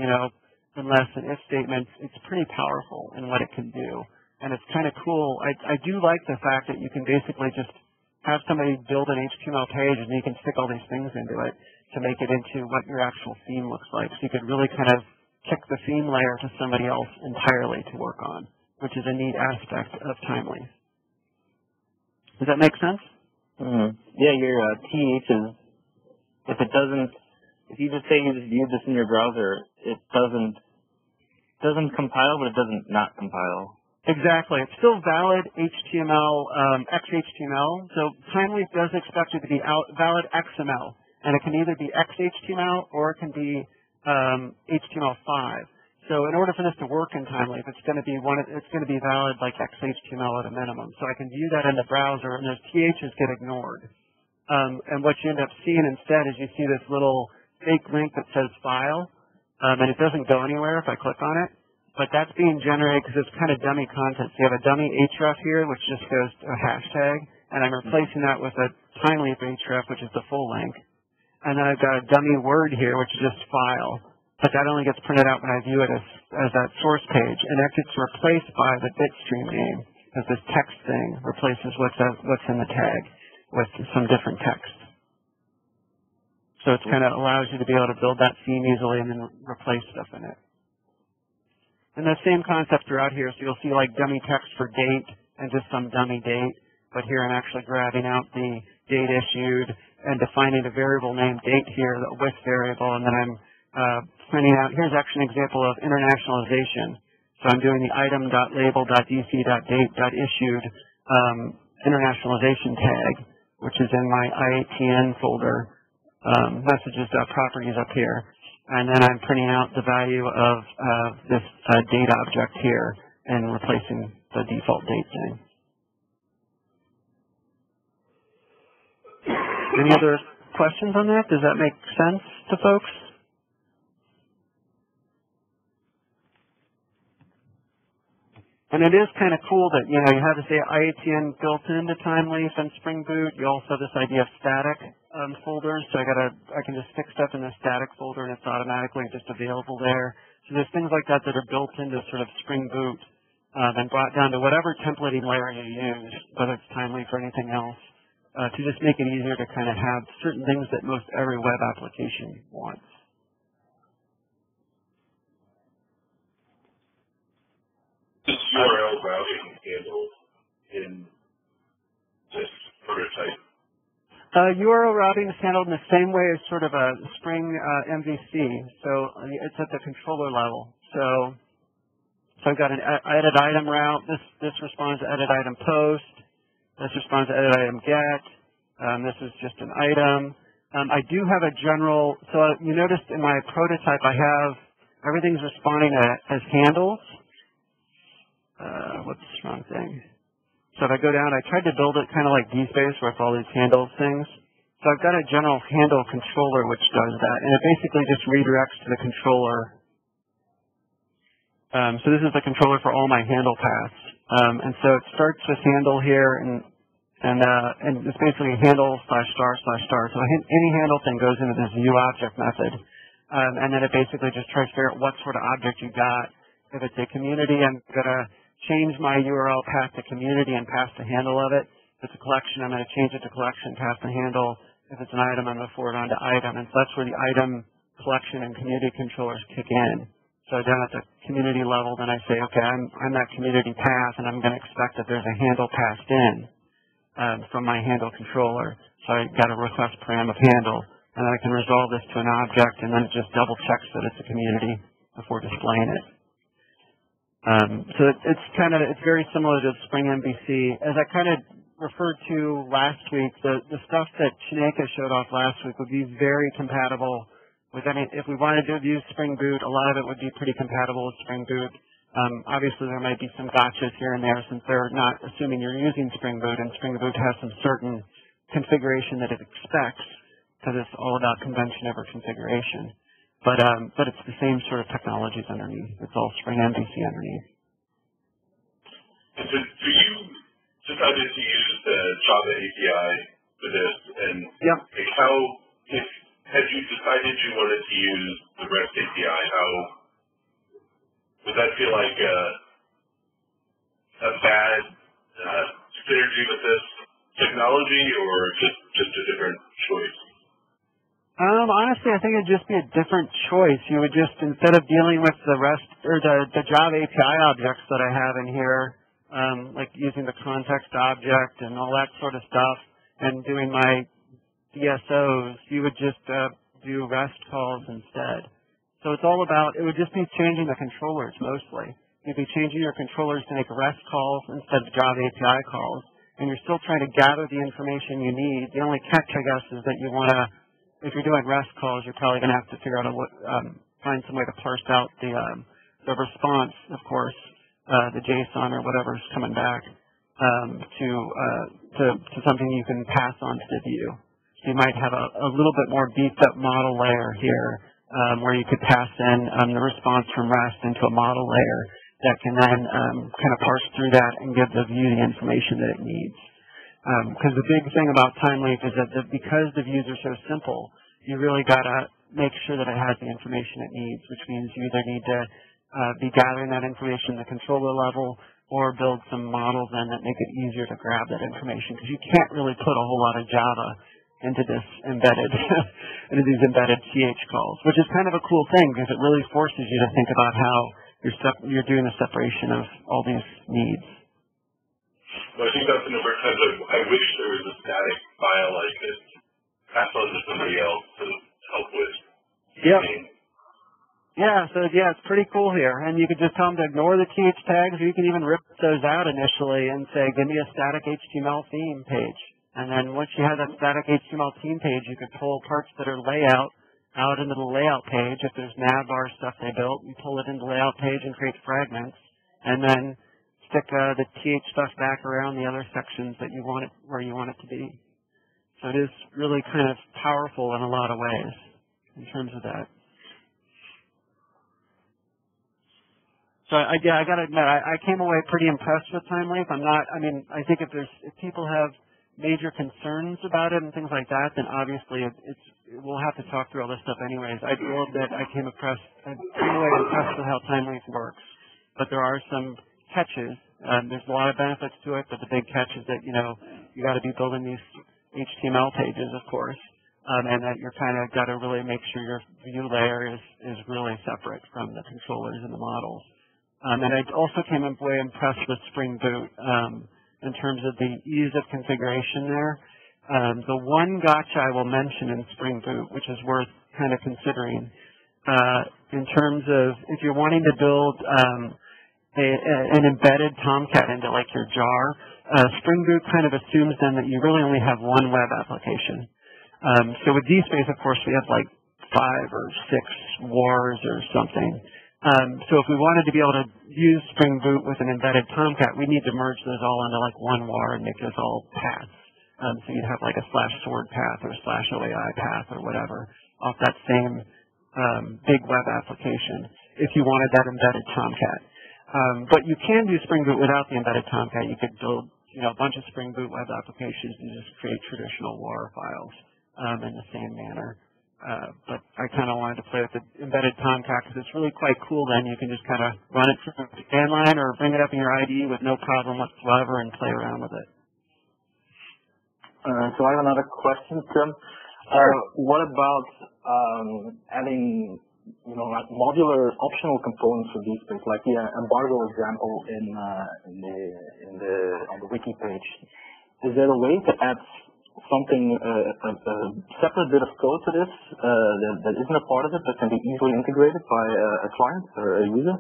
unless an if statement, it's pretty powerful in what it can do. And it's kind of cool. I do like the fact that you can basically just have somebody build an HTML page and you can stick all these things into it to make it into what your actual theme looks like. So you could really kind of kick the theme layer to somebody else entirely to work on, which is a neat aspect of Thymeleaf. Does that make sense? Mm-hmm. Yeah, your TH is, if you just say you just viewed this in your browser, it doesn't compile, but it doesn't not compile. Exactly. It's still valid HTML, XHTML. So Thymeleaf does expect it to be valid XML. And it can either be XHTML or it can be HTML5. So in order for this to work in Thymeleaf, it's going to be valid like XHTML at a minimum. So I can view that in the browser, and those THs get ignored. And what you end up seeing instead is you see this little fake link that says file, and it doesn't go anywhere if I click on it. But that's being generated because it's kind of dummy content. So you have a dummy href here, which just goes to a hashtag, and I'm replacing that with a Thymeleaf href, which is the full link. And then I've got a dummy word here, which is just file. But that only gets printed out when I view it as that source page. And that gets replaced by the bitstream name, because this text thing replaces what's in the tag with some different text. So it kind of allows you to be able to build that theme easily and then replace stuff in it. And the same concept throughout here. So you'll see like dummy text for date and just some dummy date. But here I'm actually grabbing out the date issued and defining a variable named date here, the with variable, and then I'm printing out, here's actually an example of internationalization. So I'm doing the item.label.dc.date.issued internationalization tag, which is in my IATN folder, messages.properties up here. And then I'm printing out the value of this date object here and replacing the default date thing. Any other questions on that? Does that make sense to folks? And it is kind of cool that, you have this IATN built into Thymeleaf and Spring Boot. You also have this idea of static folders. So I can just stick stuff in the static folder and it's automatically just available there. So there's things like that that are built into sort of Spring Boot and brought down to whatever templating layer you use, whether it's Thymeleaf or anything else, to just make it easier to kind of have certain things that most every web application wants. Is URL routing handled in this prototype? URL routing is handled in the same way as sort of a Spring MVC. So it's at the controller level. So I've got an edit item route. This responds to edit item post. This responds to edit item get. This is just an item. I do have a general. So you noticed in my prototype I everything's responding as handles. Whoops, wrong thing. So if I go down, I tried to build it kind of like DSpace with all these handles things. So I've got a general handle controller which does that, and it basically just redirects to the controller. So this is the controller for all my handle paths. And so it starts with handle here, and it's basically handle /* /*. So any handle thing goes into this viewObject method. And then it basically just tries to figure out what sort of object you got. If it's a community, I'm going to change my URL path to community and pass the handle of it. If it's a collection, I'm going to change it to collection, pass the handle. If it's an item, I'm going to forward on to item. And so that's where the item, collection, and community controllers kick in. So down at the community level, then I say, okay, I'm that community path, and I'm going to expect that there's a handle passed in from my handle controller. So I got a request param of handle, and then I can resolve this to an object, and then it just double checks that it's a community before displaying it. So it's very similar to Spring MVC. As I kind of referred to last week, the stuff that Shaneka showed off last week would be very compatible with any. If we wanted to use Spring Boot, a lot of it would be pretty compatible with Spring Boot. Obviously, there might be some gotchas here and there since they're not assuming you're using Spring Boot, and Spring Boot has some certain configuration that it expects because it's all about convention over configuration. But it's the same sort of technologies underneath. It's all Spring MVC underneath. And so you decided to use the Java API for this, and yep. Had you decided you wanted to use the REST API, would that feel like a bad synergy with this technology, or just a different choice? Honestly, I think it'd just be a different choice. You would just, instead of dealing with the REST or the Java API objects that I have in here, like using the context object and all that sort of stuff, and doing my DSOs, you would just do REST calls instead. So it's all about, it would just be changing the controllers mostly. You'd be changing your controllers to make REST calls instead of Java API calls, and you're still trying to gather the information you need. The only catch, I guess, is that you want to, if you're doing REST calls, you're probably going to have to figure out find some way to parse out the response, of course, the JSON or whatever's coming back to something you can pass on to the view. So you might have a little bit more beefed up model layer here where you could pass in the response from REST into a model layer that can then kind of parse through that and give the view the information that it needs. Because the big thing about Thymeleaf is that because the views are so simple, you really got to make sure that it has the information it needs, which means you either need to be gathering that information at the controller level or build some models in that make it easier to grab that information, because you can't really put a whole lot of Java into this into these embedded CH calls, which is kind of a cool thing because it really forces you to think about how you're doing the separation of all these needs. Well, I think that's the number of times I wish there was a static file I could pass on to somebody else to help with. Yep. Yeah, so it's pretty cool here. And you could just tell them to ignore the TH tags, or you can even rip those out initially and say, give me a static HTML theme page. And then once you have that static HTML theme page, you could pull parts that are layout out into the layout page. If there's navbar stuff they built, you pull it into the layout page and create fragments. And then stick the TH stuff back around the other sections that you want it where you want it to be. So it is really kind of powerful in a lot of ways in terms of that. So I got to admit, I came away pretty impressed with Thymeleaf. I think if people have major concerns about it and things like that, then obviously we'll have to talk through all this stuff anyways. I feel that I came away impressed with how Thymeleaf works, but there are some catches. There's a lot of benefits to it, but the big catch is that you got to be building these HTML pages, of course, and that you're kind of got to really make sure your view layer is really separate from the controllers and the models. And I also came away impressed with Spring Boot in terms of the ease of configuration there. The one gotcha I will mention in Spring Boot, which is worth kind of considering, in terms of if you're wanting to build an embedded Tomcat into like your jar, Spring Boot kind of assumes then that you really only have one web application. So with DSpace, of course, we have like 5 or 6 wars or something. So if we wanted to be able to use Spring Boot with an embedded Tomcat, we need to merge those all into like one WAR and make those all paths. So you'd have like a /sword path or /OAI path or whatever off that same big web application if you wanted that embedded Tomcat. But you can do Spring Boot without the embedded Tomcat. You could build a bunch of Spring Boot web applications and just create traditional WAR files in the same manner. But I kind of wanted to play with the embedded Tomcat because it's really quite cool. Then you can just kind of run it through the command line or bring it up in your IDE with no problem whatsoever and play around with it. So I have another question, Tim. What about adding, like modular optional components for DSpace, like the embargo example on the wiki page? Is there a way to add something, a separate bit of code to this that isn't a part of it that can be easily integrated by a client or a user?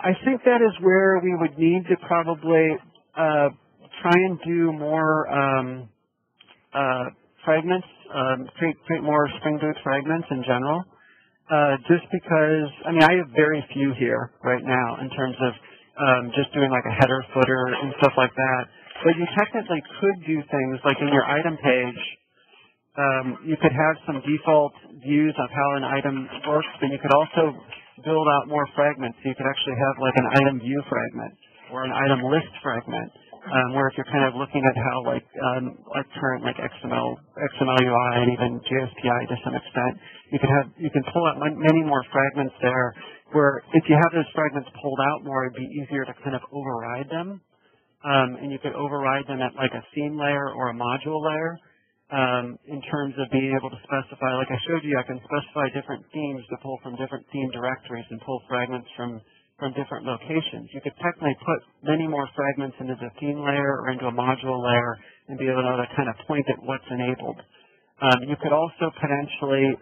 I think that is where we would need to probably try and do more fragments, create more Spring Boot fragments in general. Just because, I have very few here right now in terms of just doing like a header, footer, and stuff like that. But you technically could do things like in your item page, you could have some default views of how an item works, but you could also build out more fragments. So you could actually have like an item view fragment or an item list fragment, where if you're kind of looking at how like current like XML UI and even JSPI to some extent, you can pull out many more fragments there. Where if you have those fragments pulled out more, it'd be easier to kind of override them. And you could override them at like a theme layer or a module layer in terms of being able to specify, like I showed you, I can specify different themes to pull from different theme directories and pull fragments from different locations. You could technically put many more fragments into the theme layer or into a module layer and be able to kind of point at what's enabled. You could also potentially,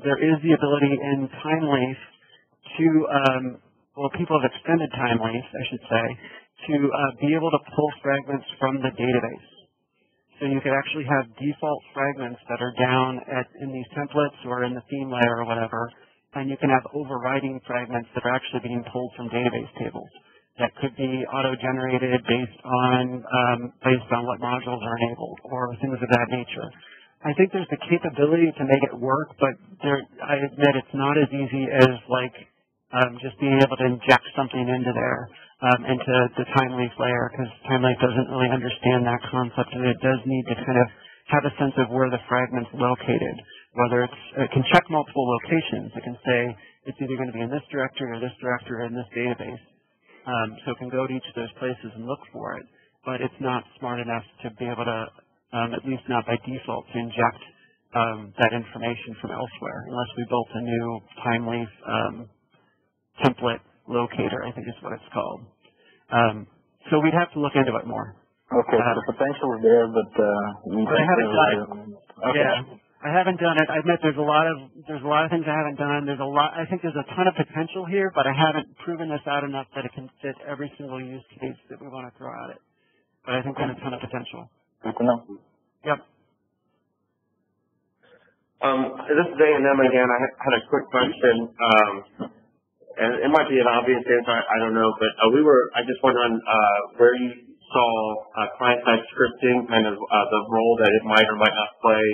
there is the ability in Thymeleaf to, people have extended Thymeleaf, I should say, to be able to pull fragments from the database. So you could actually have default fragments that are down in these templates or in the theme layer or whatever, and you can have overriding fragments that are actually being pulled from database tables. That could be auto-generated based on what modules are enabled or things of that nature. I think there's the capability to make it work, but I admit it's not as easy as like just being able to inject something into there, into the Thymeleaf layer, because Thymeleaf doesn't really understand that concept, and it does need to kind of have a sense of where the fragment's located. Whether it can check multiple locations. It can say it's either going to be in this directory or in this database. So it can go to each of those places and look for it, but it's not smart enough to be able to, at least not by default, to inject that information from elsewhere, unless we built a new Thymeleaf template locator, I think is what it's called. So we'd have to look into it more. Okay, so the potential is there, but I haven't done it. Okay. Yeah, I haven't done it. I admit there's a lot of things I haven't done. I think there's a ton of potential here, but I haven't proven this out enough that it can fit every single use case that we want to throw at it. But I think there's a ton of potential. Good to know. Yep. This is A&M again. I had a quick question. And it might be an obvious answer, I don't know, but I just wondering where you saw client-side scripting, kind of the role that it might or might not play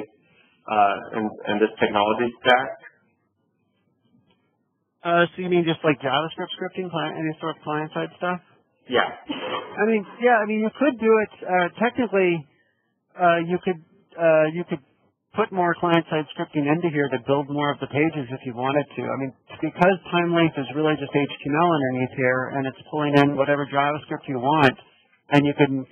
in this technology stack. So you mean just like JavaScript scripting, any sort of client-side stuff? Yeah. You could do it. Technically, you could put more client-side scripting into here to build more of the pages if you wanted to. Because Thymeleaf is really just HTML underneath here, and it's pulling in whatever JavaScript you want, and you can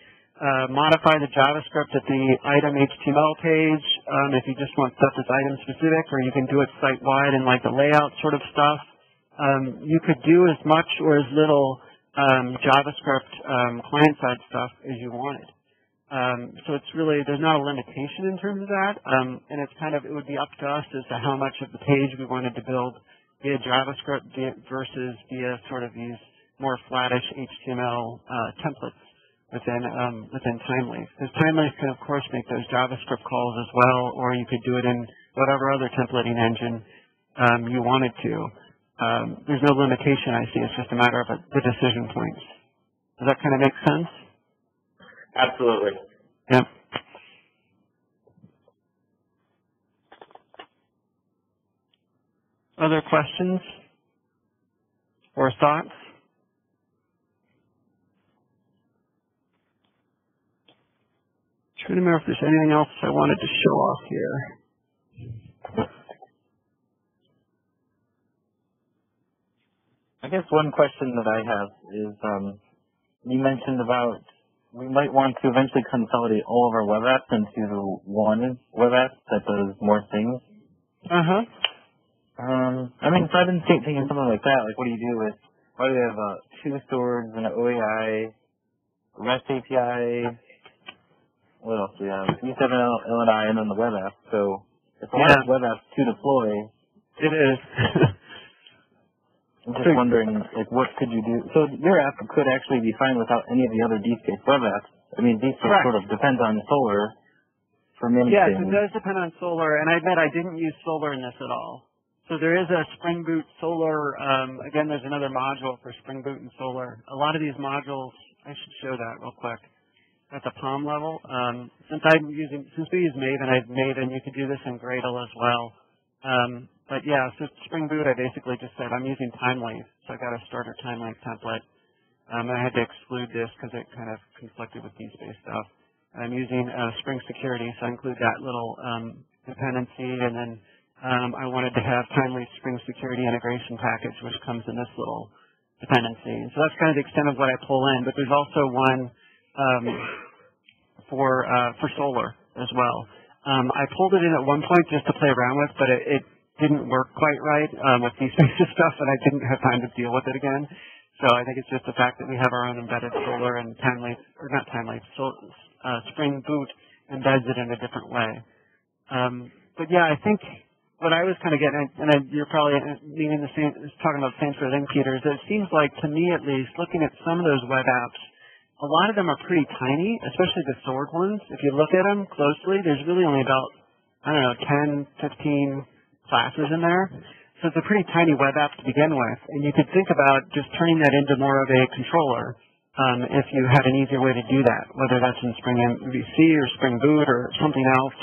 modify the JavaScript at the item HTML page if you just want stuff that's item-specific, or you can do it site-wide and like the layout sort of stuff. You could do as much or as little JavaScript client-side stuff as you wanted. So it's really, there's not a limitation in terms of that, and it would be up to us as to how much of the page we wanted to build via JavaScript versus via sort of these more flattish HTML templates within Thymeleaf. Because Thymeleaf can, of course, make those JavaScript calls as well, or you could do it in whatever other templating engine you wanted to. there's no limitation I see. It's just a matter of the decision points. Does that kind of make sense? Absolutely. Yep. Other questions or thoughts? Trying to remember if there's anything else I wanted to show off here. I guess one question that I have is, you mentioned about we might want to eventually consolidate all of our web apps into one web app that does more things. Uh-huh. I mean, so I've been thinking something like that. Like, what do you do with, why do we have two stores and an OAI, REST API, what else do we have? We used to have an LNI and then the web app. So it's a lot of web apps to deploy. It is. I'm just wondering, like, what could you do? So your app could actually be fine without any of the other DSpace web apps. I mean, DSpace sort of depends on Solar for many things. Yes, it does depend on Solar, and I admit I didn't use Solar in this at all. So there is a Spring Boot Solar. Again, there's another module for Spring Boot and Solar. A lot of these modules, I should show that real quick. At the POM level, since we use Maven, you could do this in Gradle as well. But yeah, so Spring Boot, I basically just said I'm using Thymeleaf, so I got a starter Thymeleaf template. I had to exclude this because it kind of conflicted with DSpace stuff. I'm using Spring Security, so I include that little dependency, and then I wanted to have Thymeleaf Spring Security integration package, which comes in this little dependency. And so that's kind of the extent of what I pull in. But there's also one for Solar as well. I pulled it in at one point just to play around with, but it didn't work quite right with DSpace stuff, and I didn't have time to deal with it again. So I think it's just the fact that we have our own embedded Solar, and Thymeleaf, or not Thymeleaf, Spring Boot embeds it in a different way. But yeah, I think what I was kind of getting, and you're probably meaning the same, talking about the same sort of thing, Peter, is that it seems like, to me at least, looking at some of those web apps, a lot of them are pretty tiny, especially the stored ones. If you look at them closely, there's really only about, 10, 15 classes in there. So it's a pretty tiny web app to begin with. And you could think about just turning that into more of a controller if you had an easier way to do that, whether that's in Spring MVC or Spring Boot or something else.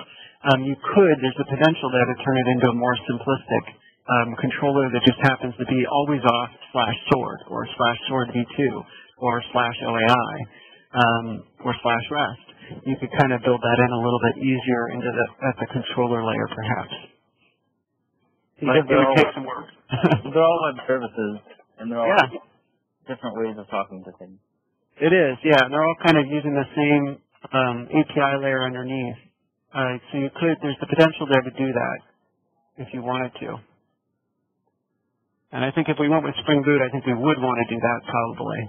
There's the potential there to turn it into a more simplistic controller that just happens to be always off /sword or /sword v2 or /OAI or /REST. You could kind of build that in a little bit easier at the controller layer, perhaps. But it would take some work. They're all web services, and they're all different ways of talking to things. It is, yeah. And they're all kind of using the same API layer underneath. So there's the potential there to do that if you wanted to. And I think if we went with Spring Boot, I think we would want to do that probably.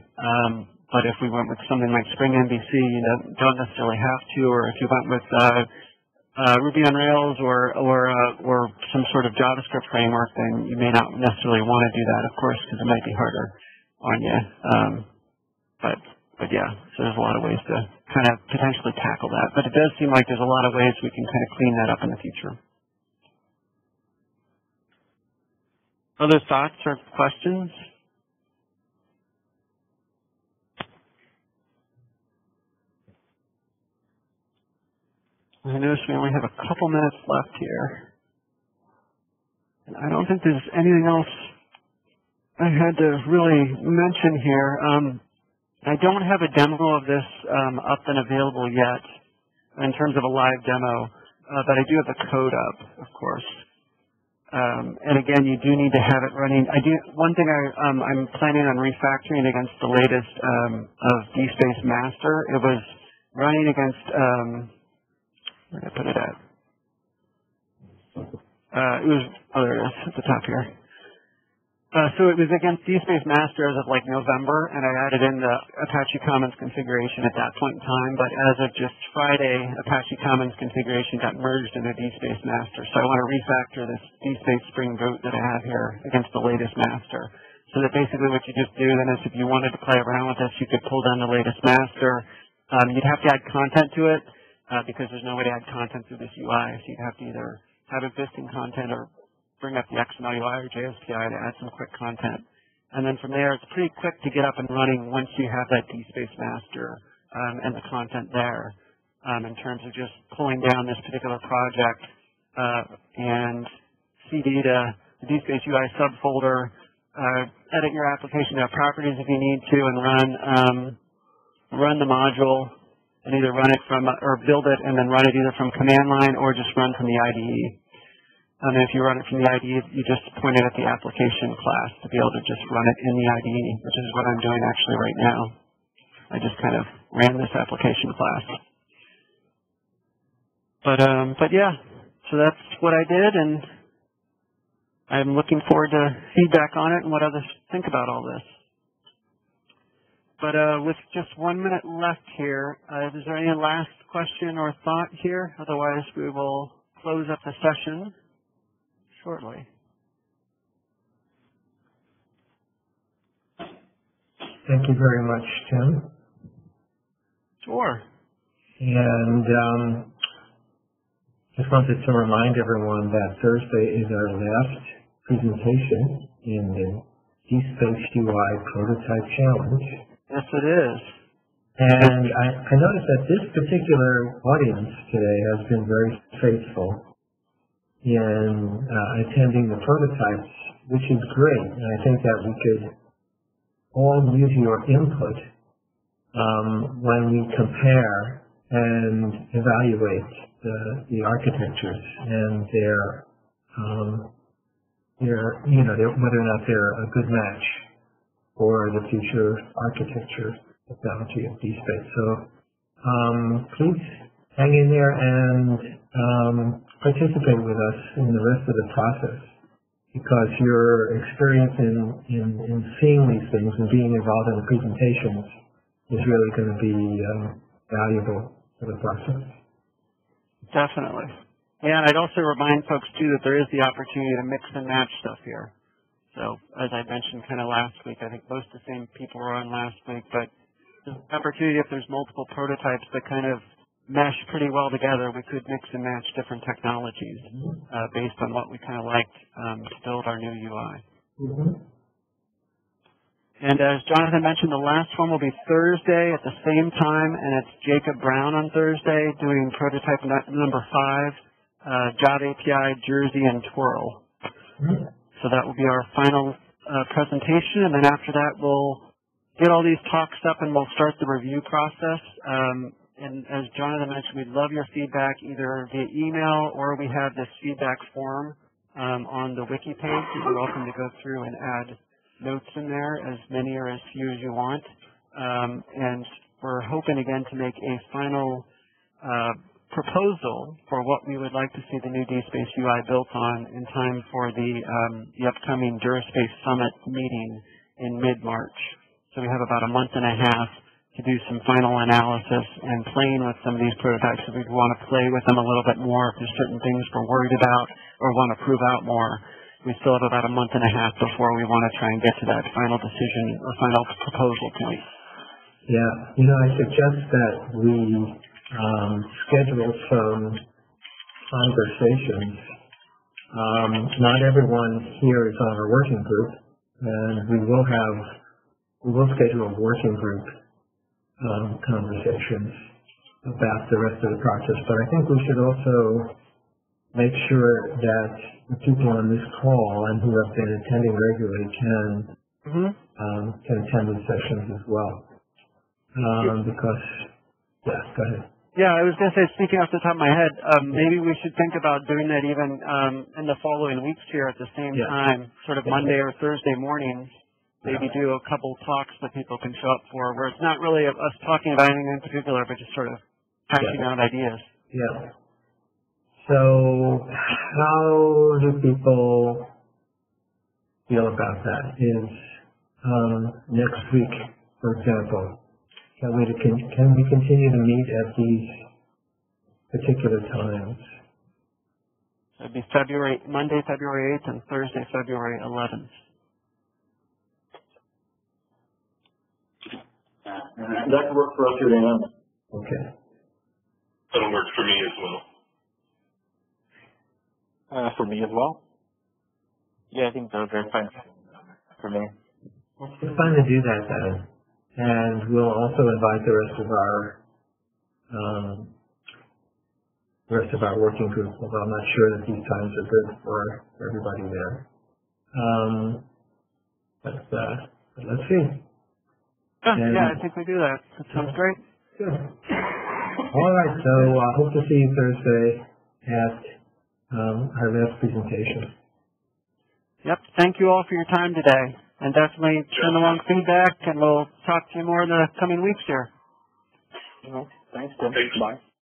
But if we went with something like Spring MVC, you don't necessarily have to. Or if you went with Ruby on Rails or some sort of JavaScript framework, then you may not necessarily want to do that, of course, because it might be harder on you. But yeah, so there's a lot of ways to kind of potentially tackle that. But it does seem like there's a lot of ways we can kind of clean that up in the future. Other thoughts or questions? I notice we only have a couple minutes left here. And I don't think there's anything else I had to really mention here. I don't have a demo of this up and available yet in terms of a live demo, but I do have the code up, of course. And again, you do need to have it running. One thing I'm planning on refactoring against the latest of DSpace Master. It was running against, where did I put it at? There it is, at the top here. So it was against DSpace Master as of like November, and I added in the Apache Commons configuration at that point in time, but as of just Friday, Apache Commons configuration got merged into DSpace Master. So I want to refactor this DSpace Spring Boot that I have here against the latest master. So that basically what you just do then is if you wanted to play around with this, you could pull down the latest master. You'd have to add content to it because there's no way to add content through this UI. So you'd have to either have existing content or bring up the XML UI or JSPI to add some quick content. And then from there, it's pretty quick to get up and running once you have that DSpace master and the content there in terms of just pulling down this particular project and CD to the DSpace UI subfolder, edit your application to have properties if you need to, and run the module and either run it from, or build it and then run it either from command line or just run from the IDE. And if you run it from the IDE, you just point it at the application class to be able to just run it in the IDE, which is what I'm doing actually right now. I just kind of ran this application class. But yeah, so that's what I did, and I'm looking forward to feedback on it and what others think about all this. But with just 1 minute left here, is there any last question or thought here? Otherwise, we will close up the session shortly. Thank you very much, Tim. Sure. And just wanted to remind everyone that Thursday is our last presentation in the DSpace UI Prototype Challenge. Yes, it is. And I noticed that this particular audience today has been very faithful in attending the prototypes, which is great. And I think that we could all use your input when we compare and evaluate the architectures and whether or not they're a good match for the future architecture technology of DSpace. So please hang in there and participate with us in the rest of the process, because your experience in seeing these things and being involved in the presentations is really going to be valuable for the process. Definitely. Yeah, and I'd also remind folks, too, that there is the opportunity to mix and match stuff here. So, as I mentioned kind of last week, I think most of the same people were on last week, but there's an opportunity if there's multiple prototypes that kind of mesh pretty well together, we could mix and match different technologies based on what we kind of liked to build our new UI. And as Jonathan mentioned, the last one will be Thursday at the same time, and it's Jacob Brown on Thursday doing prototype number 5, Java API, Jersey, and Twirl. So that will be our final presentation, and then after that we'll get all these talks up and we'll start the review process. And as Jonathan mentioned, we'd love your feedback either via email or we have this feedback form on the wiki page that you're welcome to go through and add notes in there, as many or as few as you want. And we're hoping again to make a final proposal for what we would like to see the new DSpace UI built on in time for the upcoming DuraSpace Summit meeting in mid-March. So we have about a month and a half to do some final analysis and playing with some of these prototypes. If we want to play with them a little bit more, if there's certain things we're worried about or want to prove out more, we still have about a month and a half before we want to try and get to that final decision or final proposal point. Yeah, I suggest that we schedule some conversations. Not everyone here is on our working group, and we will schedule a working group conversations about the rest of the process. But I think we should also make sure that the people on this call and who have been attending regularly can attend the sessions as well. Because, yeah, go ahead. Yeah, I was going to say, speaking off the top of my head, maybe we should think about doing that even in the following weeks here at the same time, sort of Monday or Thursday mornings. Maybe do a couple talks that people can show up for, where it's not really us talking about anything in particular, but just sort of hashing out ideas. Yeah. So how do people feel about that? Is next week, for example, can we continue to meet at these particular times? It'd be Monday, February 8th, and Thursday, February 11th. That could work for us here, Dan. Okay. That'll work for me as well. For me as well. Yeah, I think those are fine for me. It's fun to do that then. And we'll also invite the rest of our working group, although I'm not sure that these times are good for everybody there. But let's see. Yeah, I think we do that. That sounds great. Good. All right, so I hope to see you Thursday at our last presentation. Yep. Thank you all for your time today. And definitely send along feedback, and we'll talk to you more in the coming weeks here. Thanks, Tim. Thanks. Bye.